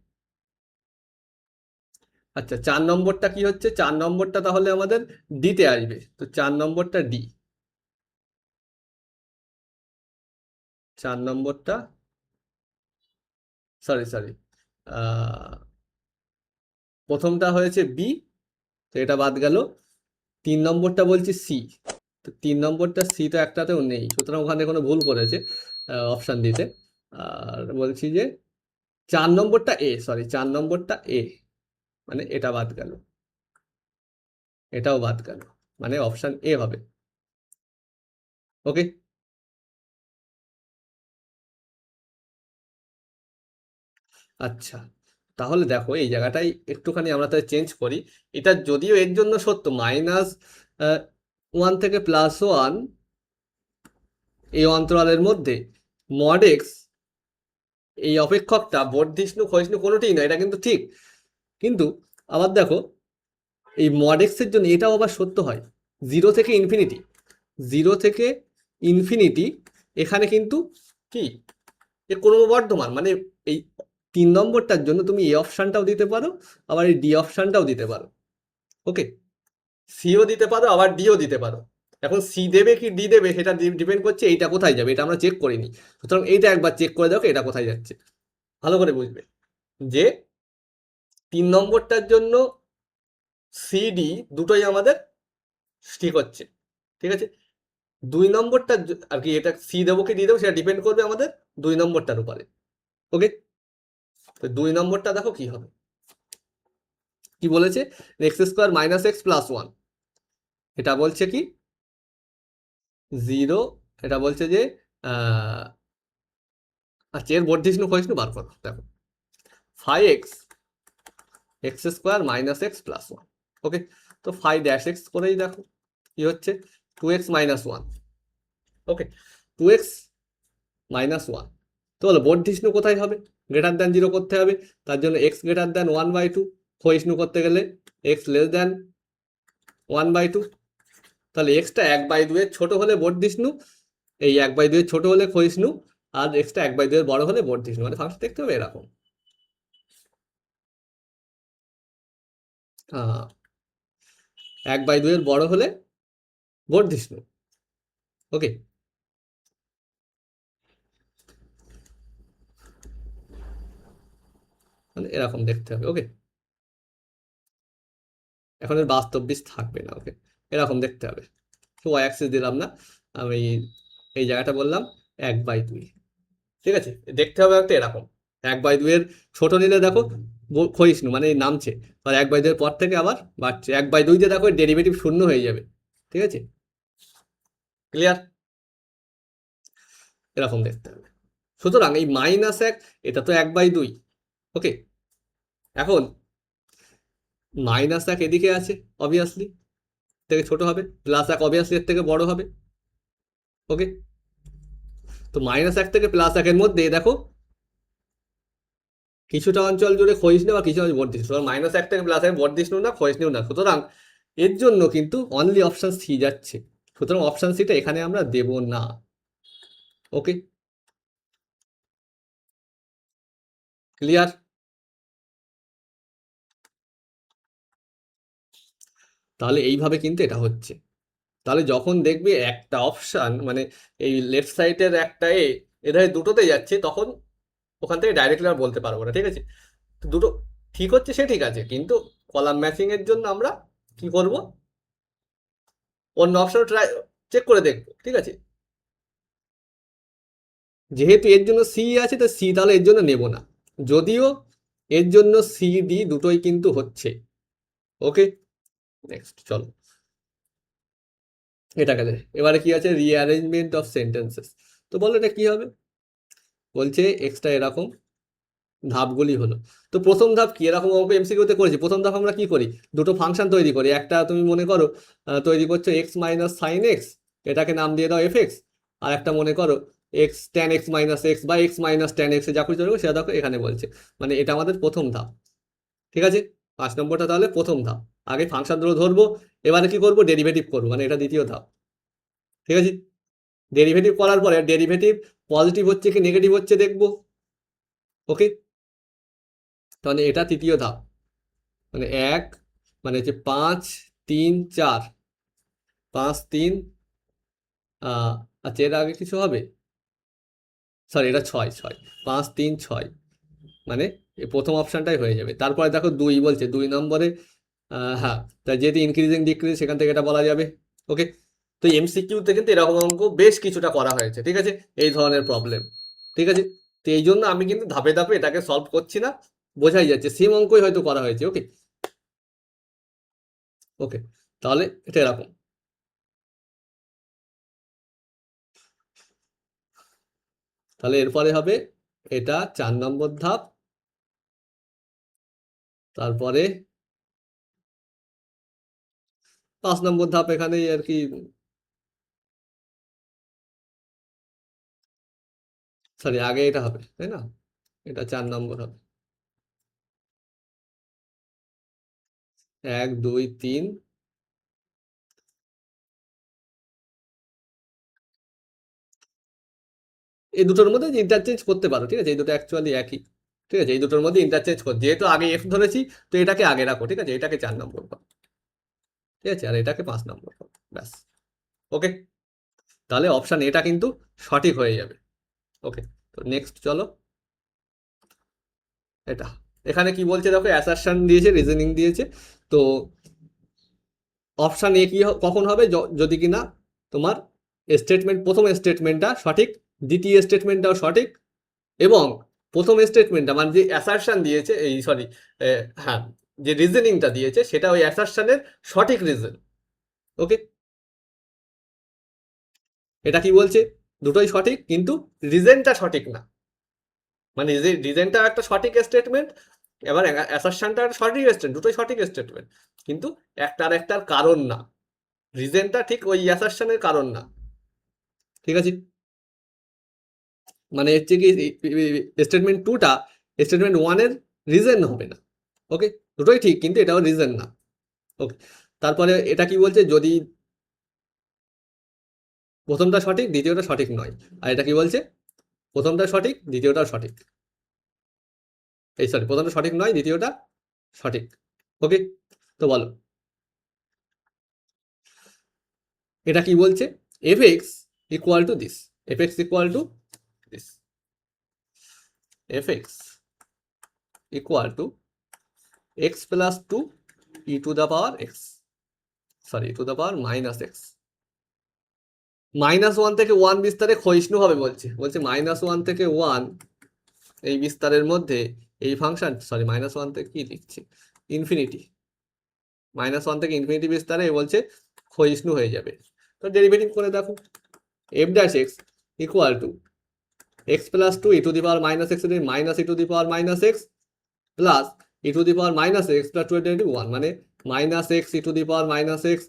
আচ্ছা 4 নম্বরটা কি হচ্ছে, 4 নম্বরটা তাহলে আমাদের ডিতে আসবে, তো 4 নম্বরটা ডি, 4 নম্বরটা, সরি সরি, প্রথমটা হয়েছে বি, তো এটা বাদ গেল, 3 নম্বরটা বলছি সি, তো 3 নম্বরটা সি তো একটাতেও নেই, সুতরাং ওখানে কোনো ভুল করেছে অপশান দিতে। আর বলছি যে 4 নম্বরটা এ, সরি 4 নম্বরটা এ, মানে এটা বাদ গেল, এটাও বাদ গেল, মানে অপশান এ হবে। ওকে, আচ্ছা, তাহলে দেখো এই জায়গাটাই একটুখানি আমরা তাহলে চেঞ্জ করি। এটা যদিও এর জন্য সত্য, -1 থেকে +1 এই অন্তরালের মধ্যে মড এক্স এই অপেক্ষকটা বর্ধিষ্ণু ক্ষয়িষ্ণু কোনোটিই নয়, এটা কিন্তু ঠিক। কিন্তু আবার দেখো এই মড এক্সের জন্য এটাও আবার সত্য হয়, 0 থেকে ইনফিনিটি, 0 থেকে ইনফিনিটি এখানে কিন্তু কি এ ক্রমবর্ধমান, মানে এই 3 নম্বরটার জন্য তুমি এ অপশানটাও দিতে পারো, আবার এই ডি অপশানটাও দিতে পারো। ওকে, সিও দিতে পারো আবার ডিও দিতে পারো। এখন সি দেবে কি ডি দেবে সেটা ডিপেন্ড করছে এইটা কোথায় যাবে, এটা আমরা চেক করিনি। সুতরাং এইটা একবার চেক করে দেখো এটা কোথায় যাচ্ছে, ভালো করে বুঝবে যে 3 নম্বরটার জন্য সি ডি দুটোই আমাদের ঠিক হচ্ছে, ঠিক আছে। 2 নম্বরটা আর কি, এটা সি দেবো কি ডি দেবো সেটা ডিপেন্ড করবে আমাদের 2 নম্বরটার উপরে। ওকে, তো 2 নম্বরটা দেখো কি হবে, কি বলেছে, x² - x + 1, এটা বলছে কি 0, এটা বলছে যে আচ্ছা এর বর্ধিষ্ণু ক্ষয়িষ্ণু বার করো। দেখো 5x x² - x + 1, ওকে, তো 5' x করেই দেখো কি হচ্ছে 2x - 1, ওকে, 2x - 1, তো হলো বর্ধিষ্ণু কোথায় হবে, >0 করতে হবে, তার জন্য x > 1/2, ক্ষয়িষ্ণু করতে গেলে x < 1/2, তাহলে এক্সটা 1/2 এর ছোট হলে বর্ধিষ্ণু, এই 1/2 এর ছোট হলে ক্ষয়িষ্ণু, আর এক্সটা 1/2 এর বড় হলে বর্ধিষ্ণু, মানে ফাংশন দেখতে হবে এরকম। 1/2 এর বড় হলে বর্ধিষ্ণু। ওকে, মানে এরকম দেখতে হবে। ওকে, এখন এর বাস্তব বীজ থাকবে না। ওকে, এরকম দেখতে হবে, তো ওয়াই অ্যাক্সিস দিলাম না, আমি এই জায়গাটা বললাম 1/2, ঠিক আছে, দেখতে হবে একটা এরকম 1/2 এর ছোট নিলে দেখো ক্ষয়িষ্ণু মানে নামছে, আর 1/2 এর পর থেকে আবার বাড়ছে, 1/2 দিয়ে দেখো ডেরিভেটিভ শূন্য হয়ে যাবে, ঠিক আছে, ক্লিয়ার, এরকম দেখতে হবে। সুতরাং এই -1 এটা তো 1/2, ওকে, এখন -1 এদিকে আছে, অবভিয়াসলি থেকে ছোট হবে, +1 অবভিয়াসলি এর থেকে বড় হবে। ওকে, তো -1 থেকে +1 এর মধ্যে দেখো কিছুটা অঞ্চল জুড়ে ক্ষয়িষ্ণু বা কিছু অঞ্চল বর্ধিষ্ণু, সুতরাং -1 থেকে +1 বর্ধিষ্ণু না ক্ষয়িষ্ণু না, সুতরাং এর জন্য কিন্তু অনলি অপশন সি যাচ্ছে, সুতরাং অপশন সিটা এখানে আমরা দেব না। ওকে, ক্লিয়ার, তাহলে এইভাবে কিন্তু এটা হচ্ছে। তাহলে যখন দেখবে একটা অপশান মানে এই লেফট সাইডের একটা এধারে দুটোতে যাচ্ছে, তখন ওখান থেকে ডাইরেক্টলি আর বলতে পারবো না, ঠিক আছে, তো দুটো ঠিক হচ্ছে সে ঠিক আছে, কিন্তু কলাম ম্যাচিং এর জন্য আমরা কি করব, অন্য অপশন ট্রাই চেক করে দেখবো, ঠিক আছে। যেহেতু এর জন্য সি আছে তো সি তাহলে এর জন্য নেব না, যদিও এর জন্য সি ডি দুটোই কিন্তু হচ্ছে। ওকে, নেক্সট চলো, এটা গেলে এবারে কি আছে, রিঅ্যারেঞ্জমেন্ট অফ সেন্টেন্সেস। তো বলো এটা কি হবে, বলছে এক্সট্রা এরকম ধাপগুলি হলো। তো প্রথম ধাপ কি, এরকম অঙ্ক এমসিকিউতে করেছি, প্রথম ধাপ আমরা কি করি, দুটো ফাংশন তৈরি করি, একটা তুমি মনে করো তৈরি করছো x - sin x, এটাকে নাম দিয়ে দাও fx, আর একটা মনে করো x tan x - x বা x - tan x, যা কিছু সেটা দেখো এখানে বলছে, মানে এটা আমাদের প্রথম ধাপ, ঠিক আছে। 5 নম্বরটা তাহলে প্রথম ধাপ, আগে ফাংশন দুটো ধরবো, এবারে কি করবো, ডেরিভেটিভ করবো, মানে এটা দ্বিতীয় ধাপ, ঠিক আছে। ডেরিভেটিভ করার পরে ডেরিভেটিভ পজিটিভ হচ্ছে কি নেগেটিভ হচ্ছে দেখবো। ওকে, তাহলে এটা তৃতীয় ধাপ, মানে 1 মানে হচ্ছে 5 3 4, 5 3, আচ্ছা এর আগে কিছু হবে, সরি এটা 6 6, 5 3 6, মানে এই প্রথম অপশনটাই হয়ে যাবে। তারপরে দেখো 2 বলছে 2 নম্বরে, হ্যাঁ, তা যেহেতু ইনক্রিজিং ডিক্রিজ সেখান থেকে এটা বলা যাবে। ওকে, তো এমসিকিউতে কিন্তু এরকম অঙ্ক বেশ কিছুটা করা হয়েছে, ঠিক আছে, এই ধরনের প্রবলেম, ঠিক আছে। তো এই জন্য আমি কিন্তু ধাপে ধাপে এটাকে সলভ করছি না, বোঝাই যাচ্ছে সেম অঙ্কই হয়তো করা হয়েছে। ওকে ওকে, তাহলে এটা এরকম। তাহলে এরপরে হবে এটা 4 নম্বর ধাপ, তারপরে 5 নম্বর ধাপ এখানেই আর কি, সরি আগে এটা হবে তাই না, এটা 4 নম্বর হবে, 1 2 3, এই দুটোর মধ্যে ইন্টারচেঞ্জ করতে পারো, ঠিক আছে, এই দুটো অ্যাকচুয়ালি একই, ঠিক আছে, এই দুটোর মধ্যে ইন্টারচেঞ্জ কর, যেহেতু আগে এফ ধরেছি তো এটাকে আগে রাখো, ঠিক আছে, এটাকে 4 নম্বর পাও, ঠিক আছে, আর এটাকে 5 নম্বর পাও, ব্যাস। ওকে, তাহলে অপশন এটা কিন্তু সঠিক হয়ে যাবে। ওকে, তো নেক্সট চলো, এটা এখানে কি বলছে দেখো, অ্যাসারশন দিয়েছে, রিজনিং দিয়েছে। তো অপশন এ কি কখন হবে, যদি কিনা তোমার স্টেটমেন্ট, প্রথম স্টেটমেন্টটা সঠিক, দ্বিতীয় স্টেটমেন্টটাও সঠিক, এবং প্রথম স্টেটমেন্টটা মানে যে অ্যাসারশন দিয়েছে, এই সরি, হ্যাঁ, যে রিজনিংটা দিয়েছে সেটা ওই অ্যাসারশনের সঠিক রিজন। ওকে, এটা কি বলছে, দুটোই সঠিক কিন্তু রিজনটা সঠিক না, মানে রিজনটা একটা সঠিক স্টেটমেন্ট, এবার অ্যাসারশনটা একটা সঠিক স্টেটমেন্ট, দুটোই সঠিক স্টেটমেন্ট, কিন্তু একটার একটার কারণ না, রিজনটা ঠিক ওই অ্যাসারশনের কারণ না, ঠিক আছে। মানে হচ্ছে কি, স্টেটমেন্ট টুটা স্টেটমেন্ট ওয়ানের রিজন হবে না। ওকে, দুটোই ঠিক কিন্তু এটাও রিজন না। ওকে, তারপরে এটা কি বলছে, যদি প্রথমটা সঠিক দ্বিতীয়টা সঠিক নয়, আর এটা কি বলছে, প্রথমটা সঠিক দ্বিতীয়টাও সঠিক, এই সরি, প্রথমটা সঠিক নয় দ্বিতীয়টা সঠিক। ওকে, তো বলো এটা কি বলছে, F x equal to this, F x equal to this, F x equal to x plus 2 e to the power x, sorry E to the power minus x, -1 থেকে 1 বিস্তারে ক্ষয়িষ্ণু হবে বলছে, বলছে -1 থেকে 1 এই বিস্তারের মধ্যে এই ফাংশন, সরি -1 থেকে কি লিখছি, ইনফিনিটি, -1 থেকে ইনফিনিটি বিস্তারে বলছে ক্ষয়িষ্ণু হয়ে যাবে। তো ডেরিভেটিভ করে দেখো, f dash x equal to x plus 2 e to the power minus x, minus e to the power minus x plus e to the power minus x plus 2 derivative 1, মানে minus x e to the power minus x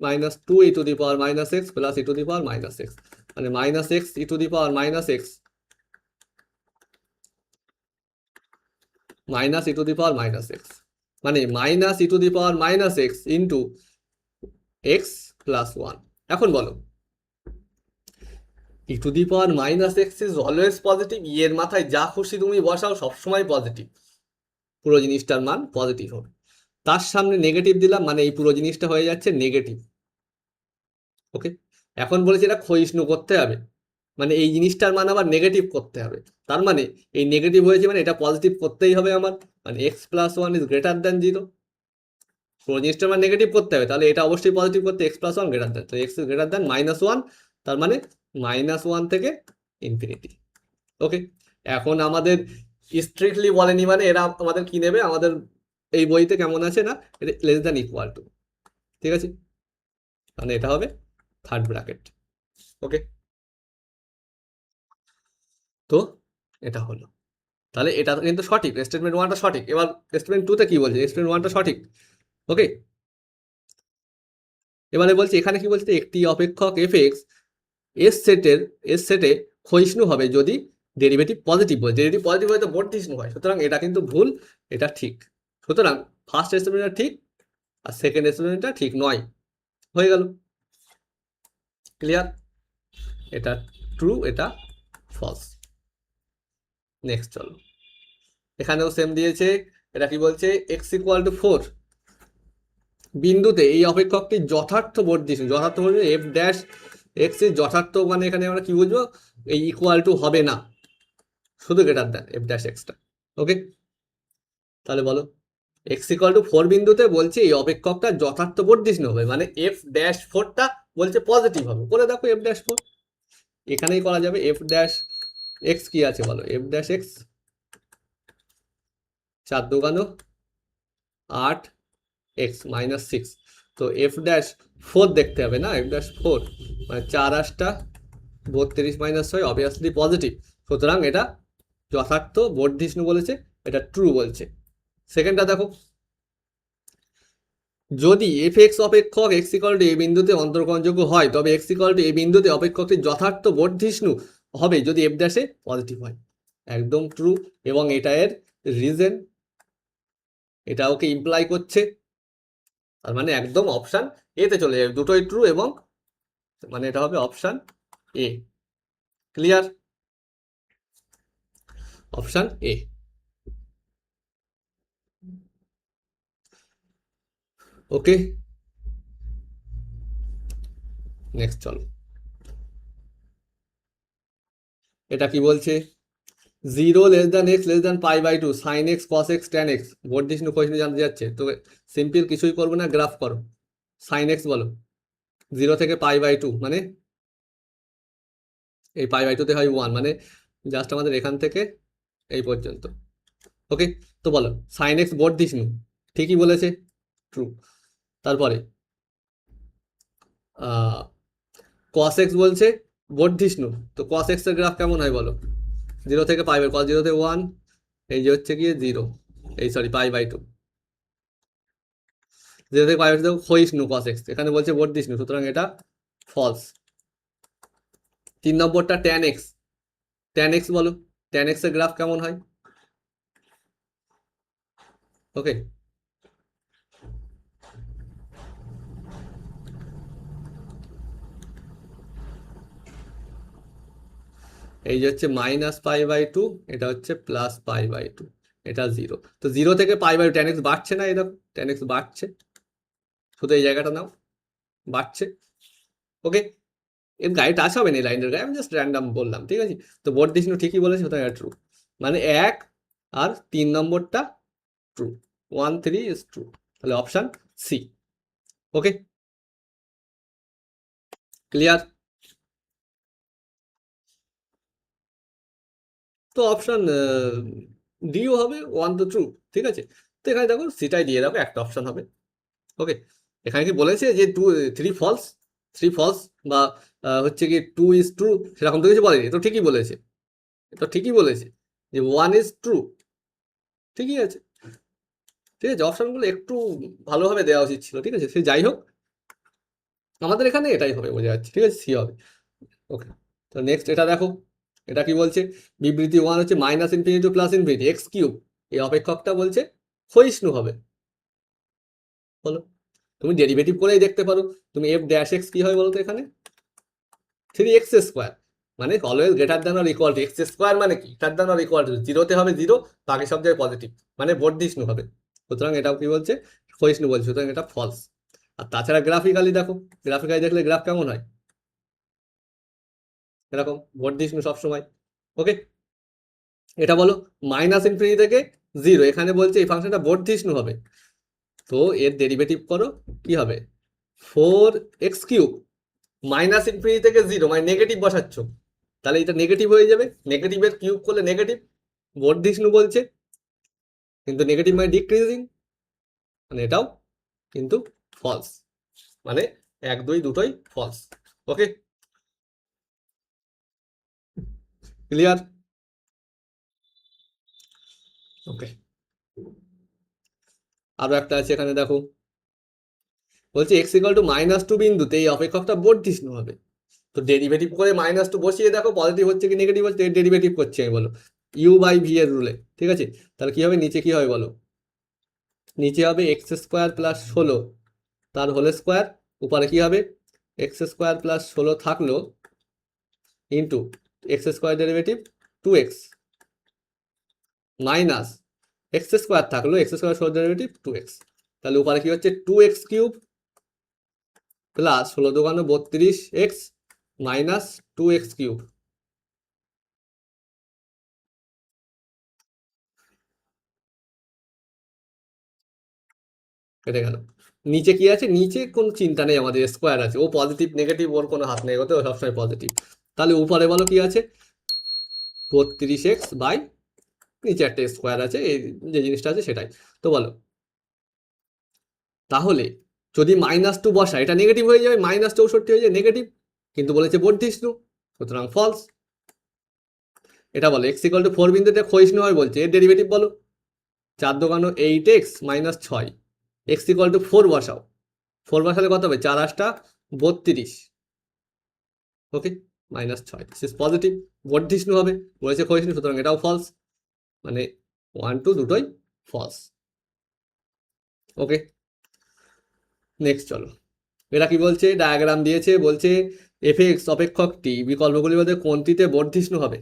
minus 2 e to the power minus x plus e to the power minus x, মানে minus x e to the power minus x minus e to the power minus x, মানে minus e to the power minus x into x plus 1। এখন বলো, e to the power minus x is always positive, এর মাথায় যা খুশি তুমি বসাও সবসময় পজিটিভ, পুরো জিনিসটার মান পজিটিভ হবে, তার সামনে নেগেটিভ দিলাম মানে এই পুরো জিনিসটা হয়ে যাচ্ছে নেগেটিভ। ওকে, এখন বলেছি এটা ক্ষয়িষ্ণু করতে হবে, মানে এই জিনিসটার মান আবার নেগেটিভ করতে হবে, তার মানে এই নেগেটিভ হয়েছে মানে এটা পজিটিভ করতেই হবে আমার, মানে x plus 1 is greater than 0, পুরো জিনিসটার মান নেগেটিভ করতে হবে, তাহলে এটা অবশ্যই পজিটিভ করতে, এক্স প্লাস 1 গ্রেটার দ্যান, তো এক্স ইজ গ্রেটার দ্যান -1, তার মানে -1 থেকে ইনফিনিটি। ওকে, এখন আমাদের স্ট্রিক্টলি বলেনি, মানে এরা আমাদের কি নেবে, আমাদের এই বইতে কেমন আছে না, লেস দ্যান ইকুয়াল টু, ঠিক আছে, মানে এটা হবে থার্ড ব্র্যাকেট। ওকে, তো এটা হলো, তাহলে এটা কিন্তু সঠিক, স্টেটমেন্ট ওয়ানটা সঠিক, এবার স্টেটমেন্ট টুতে কি বলছে, স্টেটমেন্ট ওয়ানটা সঠিক। ওকে, এবারে বলছে এখানে কি বলছে, একটি অপেক্ষক এফ এক্স এস সেটে ক্ষয়িষ্ণু হবে যদি ডেরিভেটিভ পজিটিভ হয়, ডেরিভেটিভ পজিটিভ হয় তো বর্ধিষ্ণু হয়, সুতরাং এটা কিন্তু ভুল, এটা ঠিক, সুতরাং ফার্স্ট স্টেটমেন্টটা ঠিক আর সেকেন্ড স্টেটমেন্টটা ঠিক নয়, হয়ে গেল, ক্লিয়ার, এটা ট্রু এটা ফলস। নেক্সট চলো, এখানেও সেম দিয়েছে, এটা কি বলছে, এক্স ইকুয়াল টু 4 বিন্দুতে এই অপেক্ষকটি যথার্থ বর্ধিষ্ণু, যথার্থ বর্ধিষ্ণু এফ ড্যাশ এক্স এর যথার্থ, মানে এখানে আমরা কি বুঝবো, এই ইকুয়াল টু হবে না, শুধু গ্রেটার দ্যান এফ ড্যাশ এক্সটা। ওকে, তাহলে বলো, এক্স ইকুয়াল টু 4 বিন্দুতে বলছে এই অপেক্ষকটা যথার্থ বর্ধিষ্ণু হবে, মানে এফ ড্যাশ 4টা বলছে পজিটিভ হবে, করে দেখো এফ ড্যাশ ফোর, এখানেই করা যাবে। এফ ড্যাশ এক্স কি আছে বলো, এফ ড্যাশ এক্স 4 দুগুণ 8 এক্স মাইনাস 6, তো এফ ড্যাশ ফোর দেখতে হবে না, এফ ড্যাশ ফোর মানে 4 8 32 মাইনাস 6 অবভিয়াসলি পজিটিভ, সুতরাং এটা যথার্থ বর্ধিষ্ণু বলেছে, এটা ট্রু বলছে। সেকেন্ডটা দেখো, যদি এফ এক্স অপেক্ষক এক্স ইকুয়াল টু এ বিন্দুতে অন্তর্গ্রহণযোগ্য হয় তবে এক্স ইকুয়াল টু এ বিন্দুতে অপেক্ষকটি যথার্থ বর্ধিষ্ণু হবে যদি এফ ড্যাশে পজিটিভ হয়, একদম ট্রু। এবং এটা এর রিজন, এটা ওকে ইমপ্লাই করছে, তার মানে একদম অপশান এতে চলে যাবে, দুটোই ট্রু, এবং মানে এটা হবে option a. Clear? Option a. Okay, next চলো। এটা কি বলছে, 0 less than x less than pi by two sine x cos x tan x বর্ধিষ্ণু ক্ষয়িষ্ণু জানতে যাচ্ছে, তো সিম্পল কিছুই করবো না, গ্রাফ করো। সাইন এক্স বলো, 0 থেকে পাই বাই টু মানে এই পাই বাই টুতে হয় 1, মানে জাস্ট আমাদের এখান থেকে এই পর্যন্ত। ওকে, তো বলো সাইন এক্স বর্ধিষ্ণু, ঠিকই বলেছে, ট্রু। তারপরে কস এক্স বলছে বর্ধিষ্ণু, তো কস এক্স এর গ্রাফ কেমন হয় বলো, 0 থেকে পাই বাই, কস 0 থেকে 1, এই যে হচ্ছে গিয়ে 0, এই সরি পাই বাই টু, 0 থেকে পাই বাই টু ক্ষয়িষ্ণু কস এক্স, এখানে বলছে বর্ধিষ্ণু, সুতরাং এটা ফলস। 3 নম্বরটা ট্যান এক্স, ট্যান এক্স বলো, ট্যান এক্স এর গ্রাফ কেমন হয়? ওকে, এই যে হচ্ছে মাইনাস পাই বাই টু, এটা হচ্ছে প্লাস পাই বাই টু, এটা 0, তো 0 থেকে pi by two tan x বাড়ছে না, এই দেখো ট্যান এক্স বাড়ছে, শুধু এই জায়গাটা নাও, বাড়ছে। ওকে, এর গায়ে টাচ হবে না, এই লাইনের গায়ে আমি জাস্ট র্যান্ডাম বললাম, ঠিক আছে। তো বর্ধিষ্ণু ঠিকই বলেছে, সুতরাং এটা ট্রু, মানে 1 আর 3 নম্বরটা ট্রু, 1 3 ইজ ট্রু, তাহলে অপশান সি। ওকে, ক্লিয়ার? তো অপশান ডিও হবে, 1 তো ট্রু, ঠিক আছে। তো এখানে দেখো সিটাই দিয়ে রাখো, একটা অপশান হবে। ওকে, এখানে কি বলেছে যে 2 3 ফলস, 3 ফলস বা হচ্ছে কি 2 ইজ ট্রু, সেরকম তো কিছু বলেনি, তো ঠিকই বলেছে, তো ঠিকই বলেছে যে 1 ইজ ট্রু, ঠিকই আছে, ঠিক আছে। অপশনগুলো একটু ভালোভাবে দেওয়া উচিত ছিল, ঠিক আছে, সে যাই হোক, আমাদের এখানে এটাই হবে বোঝা যাচ্ছে, ঠিক আছে, সি হবে। ওকে, তো নেক্সট এটা দেখো, এটা কি বলছে, বিবৃতি 1 হচ্ছে minus infinity two plus infinity x cube, এই অপেক্ষকটা বলছে ক্ষয়িষ্ণু হবে, বলো। তুমি ডেরিভেটিভ করেই দেখতে পারো, তুমি এফ ড্যাশ এক্স কি হয় বলো তো, এখানে 3x স্কোয়ার, মানে always greater than or equal to x square, মানে কি greater than or equal two, জিরোতে হবে 0, বাকি সব জায়গায় পজিটিভ, মানে বর্ধিষ্ণু হবে, সুতরাং এটাও কি বলছে, ক্ষয়িষ্ণু বলছে, সুতরাং এটা ফলস। আর তাছাড়া গ্রাফিক্যালি দেখো, গ্রাফিক্যালি দেখলে গ্রাফ কেমন হয়, এরকম বর্ধিষ্ণু সবসময়। ওকে, এটা বলো মাইনাস ইনফিনিটি থেকে 0, এখানে বলছে এই ফাংশনটা বর্ধিষ্ণু হবে, তো এর ডেরিভেটিভ করো, কি হবে, 4x³ মাইনাস ইনফিনিটি থেকে 0 মানে নেগেটিভ বসাচ্ছ, তাহলে এটা নেগেটিভ হয়ে যাবে, নেগেটিভের কিউব করলে নেগেটিভ, বর্ধিষ্ণু বলছে, কিন্তু নেগেটিভ মানে ডিক্রিজিং, মানে এটাও কিন্তু ফলস, মানে 1 2 দুটোই ফলস। ওকে, ক্লিয়ার? ওকে, আরো একটা আছে এখানে দেখো, বলছে এক্স ইকুয়াল টু -2 বিন্দুতে এই অপেক্ষকটা বর্ধিষ্ণু হবে, তো ডেরিভেটিভ করে -2 বসিয়ে দেখো পজিটিভ হচ্ছে কি নেগেটিভ হচ্ছে, এর ডেরিভেটিভ করছে আমি বলো, ইউ বাই ভি এর রুলে, ঠিক আছে। তাহলে কি হবে, নিচে কি হবে বলো, নিচে হবে এক্স স্কোয়ার প্লাস 16 তার হোল স্কোয়ার, উপরে কি হবে, এক্স স্কোয়ার প্লাস 16 থাকলো into x square derivative 2x minus x square থাকলো, এক্স স্কোয়ার 16 ডেরিভেটিভ 2x, তাহলে উপরে কি হচ্ছে 2x³ plus 16 2 32x minus 2x³ কেটে গেল, নিচে কি আছে, নিচে কোনো চিন্তা নেই, আমাদের স্কোয়ার আছে, ও পজিটিভ নেগেটিভ ওর কোনো হাত নেই, ওতে ও সবসময় পজিটিভ। তাহলে উপরে বলো কি আছে, 32x বাই নিচে একটা স্কোয়ার আছে, এই যে জিনিসটা আছে সেটাই। তো বলো তাহলে যদি -2 বসা, এটা নেগেটিভ হয়ে যাবে, -64 হয়ে যায় নেগেটিভ, কিন্তু বলেছে বর্ধিষ্ণু, সুতরাং ফলস। এটা বলো x = 4 বিন্দুতে ক্ষয়িষ্ণু হয় বলছে, এর ডেরিভেটিভ বলো। 4 দোকানো 8x - 6, x = 4 বসাও, 4 বসালে কত হবে, 4 8 32, ওকে, -6, দিস ইজ পজিটিভ, বর্ধিষ্ণু হবে, বলেছে ক্ষয়িষ্ণু, সুতরাং এটাও ফলস, মানে 1 2 দুটোই ফলস। ওকে, নেক্সট চলো, এরা কি বলছে, ডায়াগ্রাম দিয়েছে, বলছে f(x) অপেক্ষকটি বিকল্পগুলির মধ্যে কোনটিতে বর্ধিষ্ণু হবে,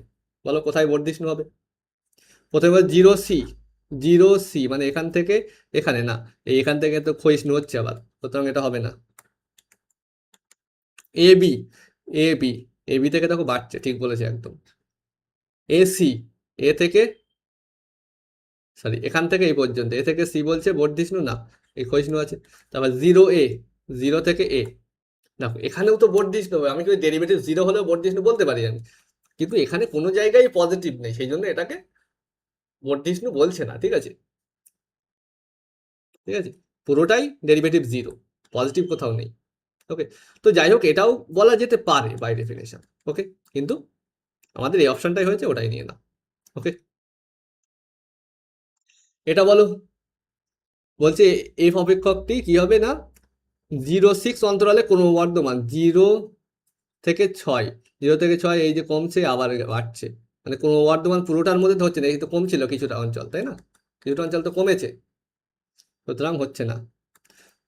বলো কোথায় বর্ধিষ্ণু হবে। প্রথমে বল 0c, 0c মানে এখান থেকে এখানে না, এখান থেকে তো ক্ষয়িষ্ণু হচ্ছে আবার, সুতরাং এটা হবে না। ab, ab, ab থেকে দেখো বাড়ছে, ঠিক বলেছে একদম। ac, a থেকে সরি এখান থেকে এই পর্যন্ত, এ থেকে সি বলছে বর্ধিষ্ণু না, এই ক্ষয়িষ্ণু আছে। তারপর 0a, 0 থেকে a, দেখো এখানেও তো বর্ধিষ্ণু হবে, আমি কিন্তু ডেরিভেটিভ 0 হলেও বর্ধিষ্ণু বলতে পারি আমি, কিন্তু এখানে কোনো জায়গায় পজিটিভ নেই, সেই জন্য এটাকে বর্ধিষ্ণু বলছে না, ঠিক আছে, ঠিক আছে, পুরোটাই ডেরিভেটিভ 0, পজিটিভ কোথাও নেই। ওকে, তো যাই হোক এটাও বলা যেতে পারে বাই ডেফিনেশন, ওকে, কিন্তু আমাদের এই অপশনটাই হয়েছে, ওটাই নিয়ে না। ওকে, এটা বলো, বলছে এফ অপেক্ষকটি কি হবে না, 0 6 অন্তরালে ক্রমবর্ধমান, 0 থেকে 6, 0 থেকে 6 এই যে কমছে আবার বাড়ছে, মানে ক্রমবর্ধমান পুরোটার মধ্যে তো হচ্ছে না, এই তো কমছিল কিছুটা অঞ্চল, তাই না, কিছুটা অঞ্চল তো কমেছে, সুতরাং হচ্ছে না।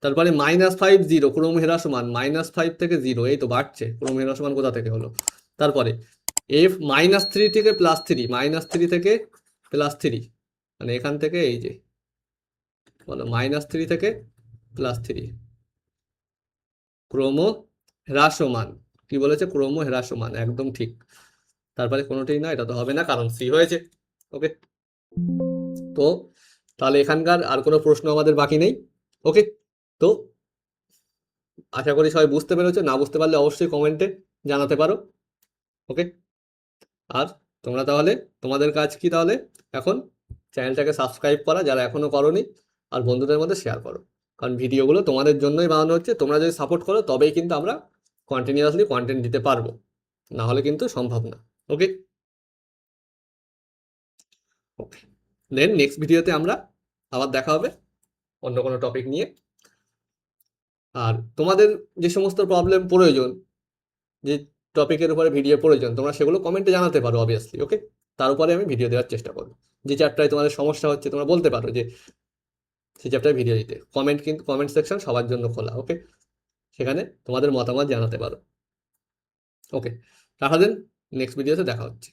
তারপরে -5 0 ক্রম হ্রাসমান, -5 থেকে 0, এই তো বাড়ছে, ক্রম হ্রাসমান কোথা থেকে হলো। তারপরে f -3 থেকে +3, -3 থেকে +3, মানে এখান থেকে এই যে বলো -3 থেকে +3, ক্রম হ্রাসমান, কি বলেছে, ক্রম হ্রাসমান, একদম ঠিক। তারপরে কোনোটাই না, এটা তো হবে না, কারণ সি হয়েছে। ওকে, তো তাহলে এখানকার আর কোনো প্রশ্ন আমাদের বাকি নেই। ওকে, তো আশা করি সবাই বুঝতে পেরেছো, না বুঝতে পারলে অবশ্যই কমেন্টে জানাতে পারো। ওকে, আর তোমরা তাহলে, তোমাদের কাজ কি তাহলে এখন, চ্যানেলটাকে সাবস্ক্রাইব করা যারা এখনো করোনি, আর বন্ধুদের মধ্যে শেয়ার করো, কারণ ভিডিওগুলো তোমাদের জন্যই বানানো হচ্ছে, তোমরা যদি সাপোর্ট করো তবেই কিন্তু আমরা কন্টিনিউয়াসলি কন্টেন্ট দিতে পারবো, না হলে কিন্তু সম্ভব না। ওকে, ওকে, দেন নেক্সট ভিডিওতে আমরা আবার দেখা হবে অন্য কোনো টপিক নিয়ে। আর তোমাদের যে সমস্ত প্রবলেম প্রয়োজন, যে টপিকের উপরে ভিডিও প্রয়োজন, তোমরা সেগুলো কমেন্টে জানাতে পারো অবভিয়াসলি। ওকে, তার উপরে আমি ভিডিও দেওয়ার চেষ্টা করবো, যে চ্যাপ্টারে তোমাদের সমস্যা হচ্ছে তোমরা বলতে পারো যে সেই চ্যাপ্টারে ভিডিও দিতে, কমেন্ট কিন্তু কমেন্ট সেকশন সবার জন্য খোলা। ওকে, সেখানে তোমাদের মতামত জানাতে পারো। ওকে, রাখা দেন, নেক্সট ভিডিওতে দেখা হচ্ছে।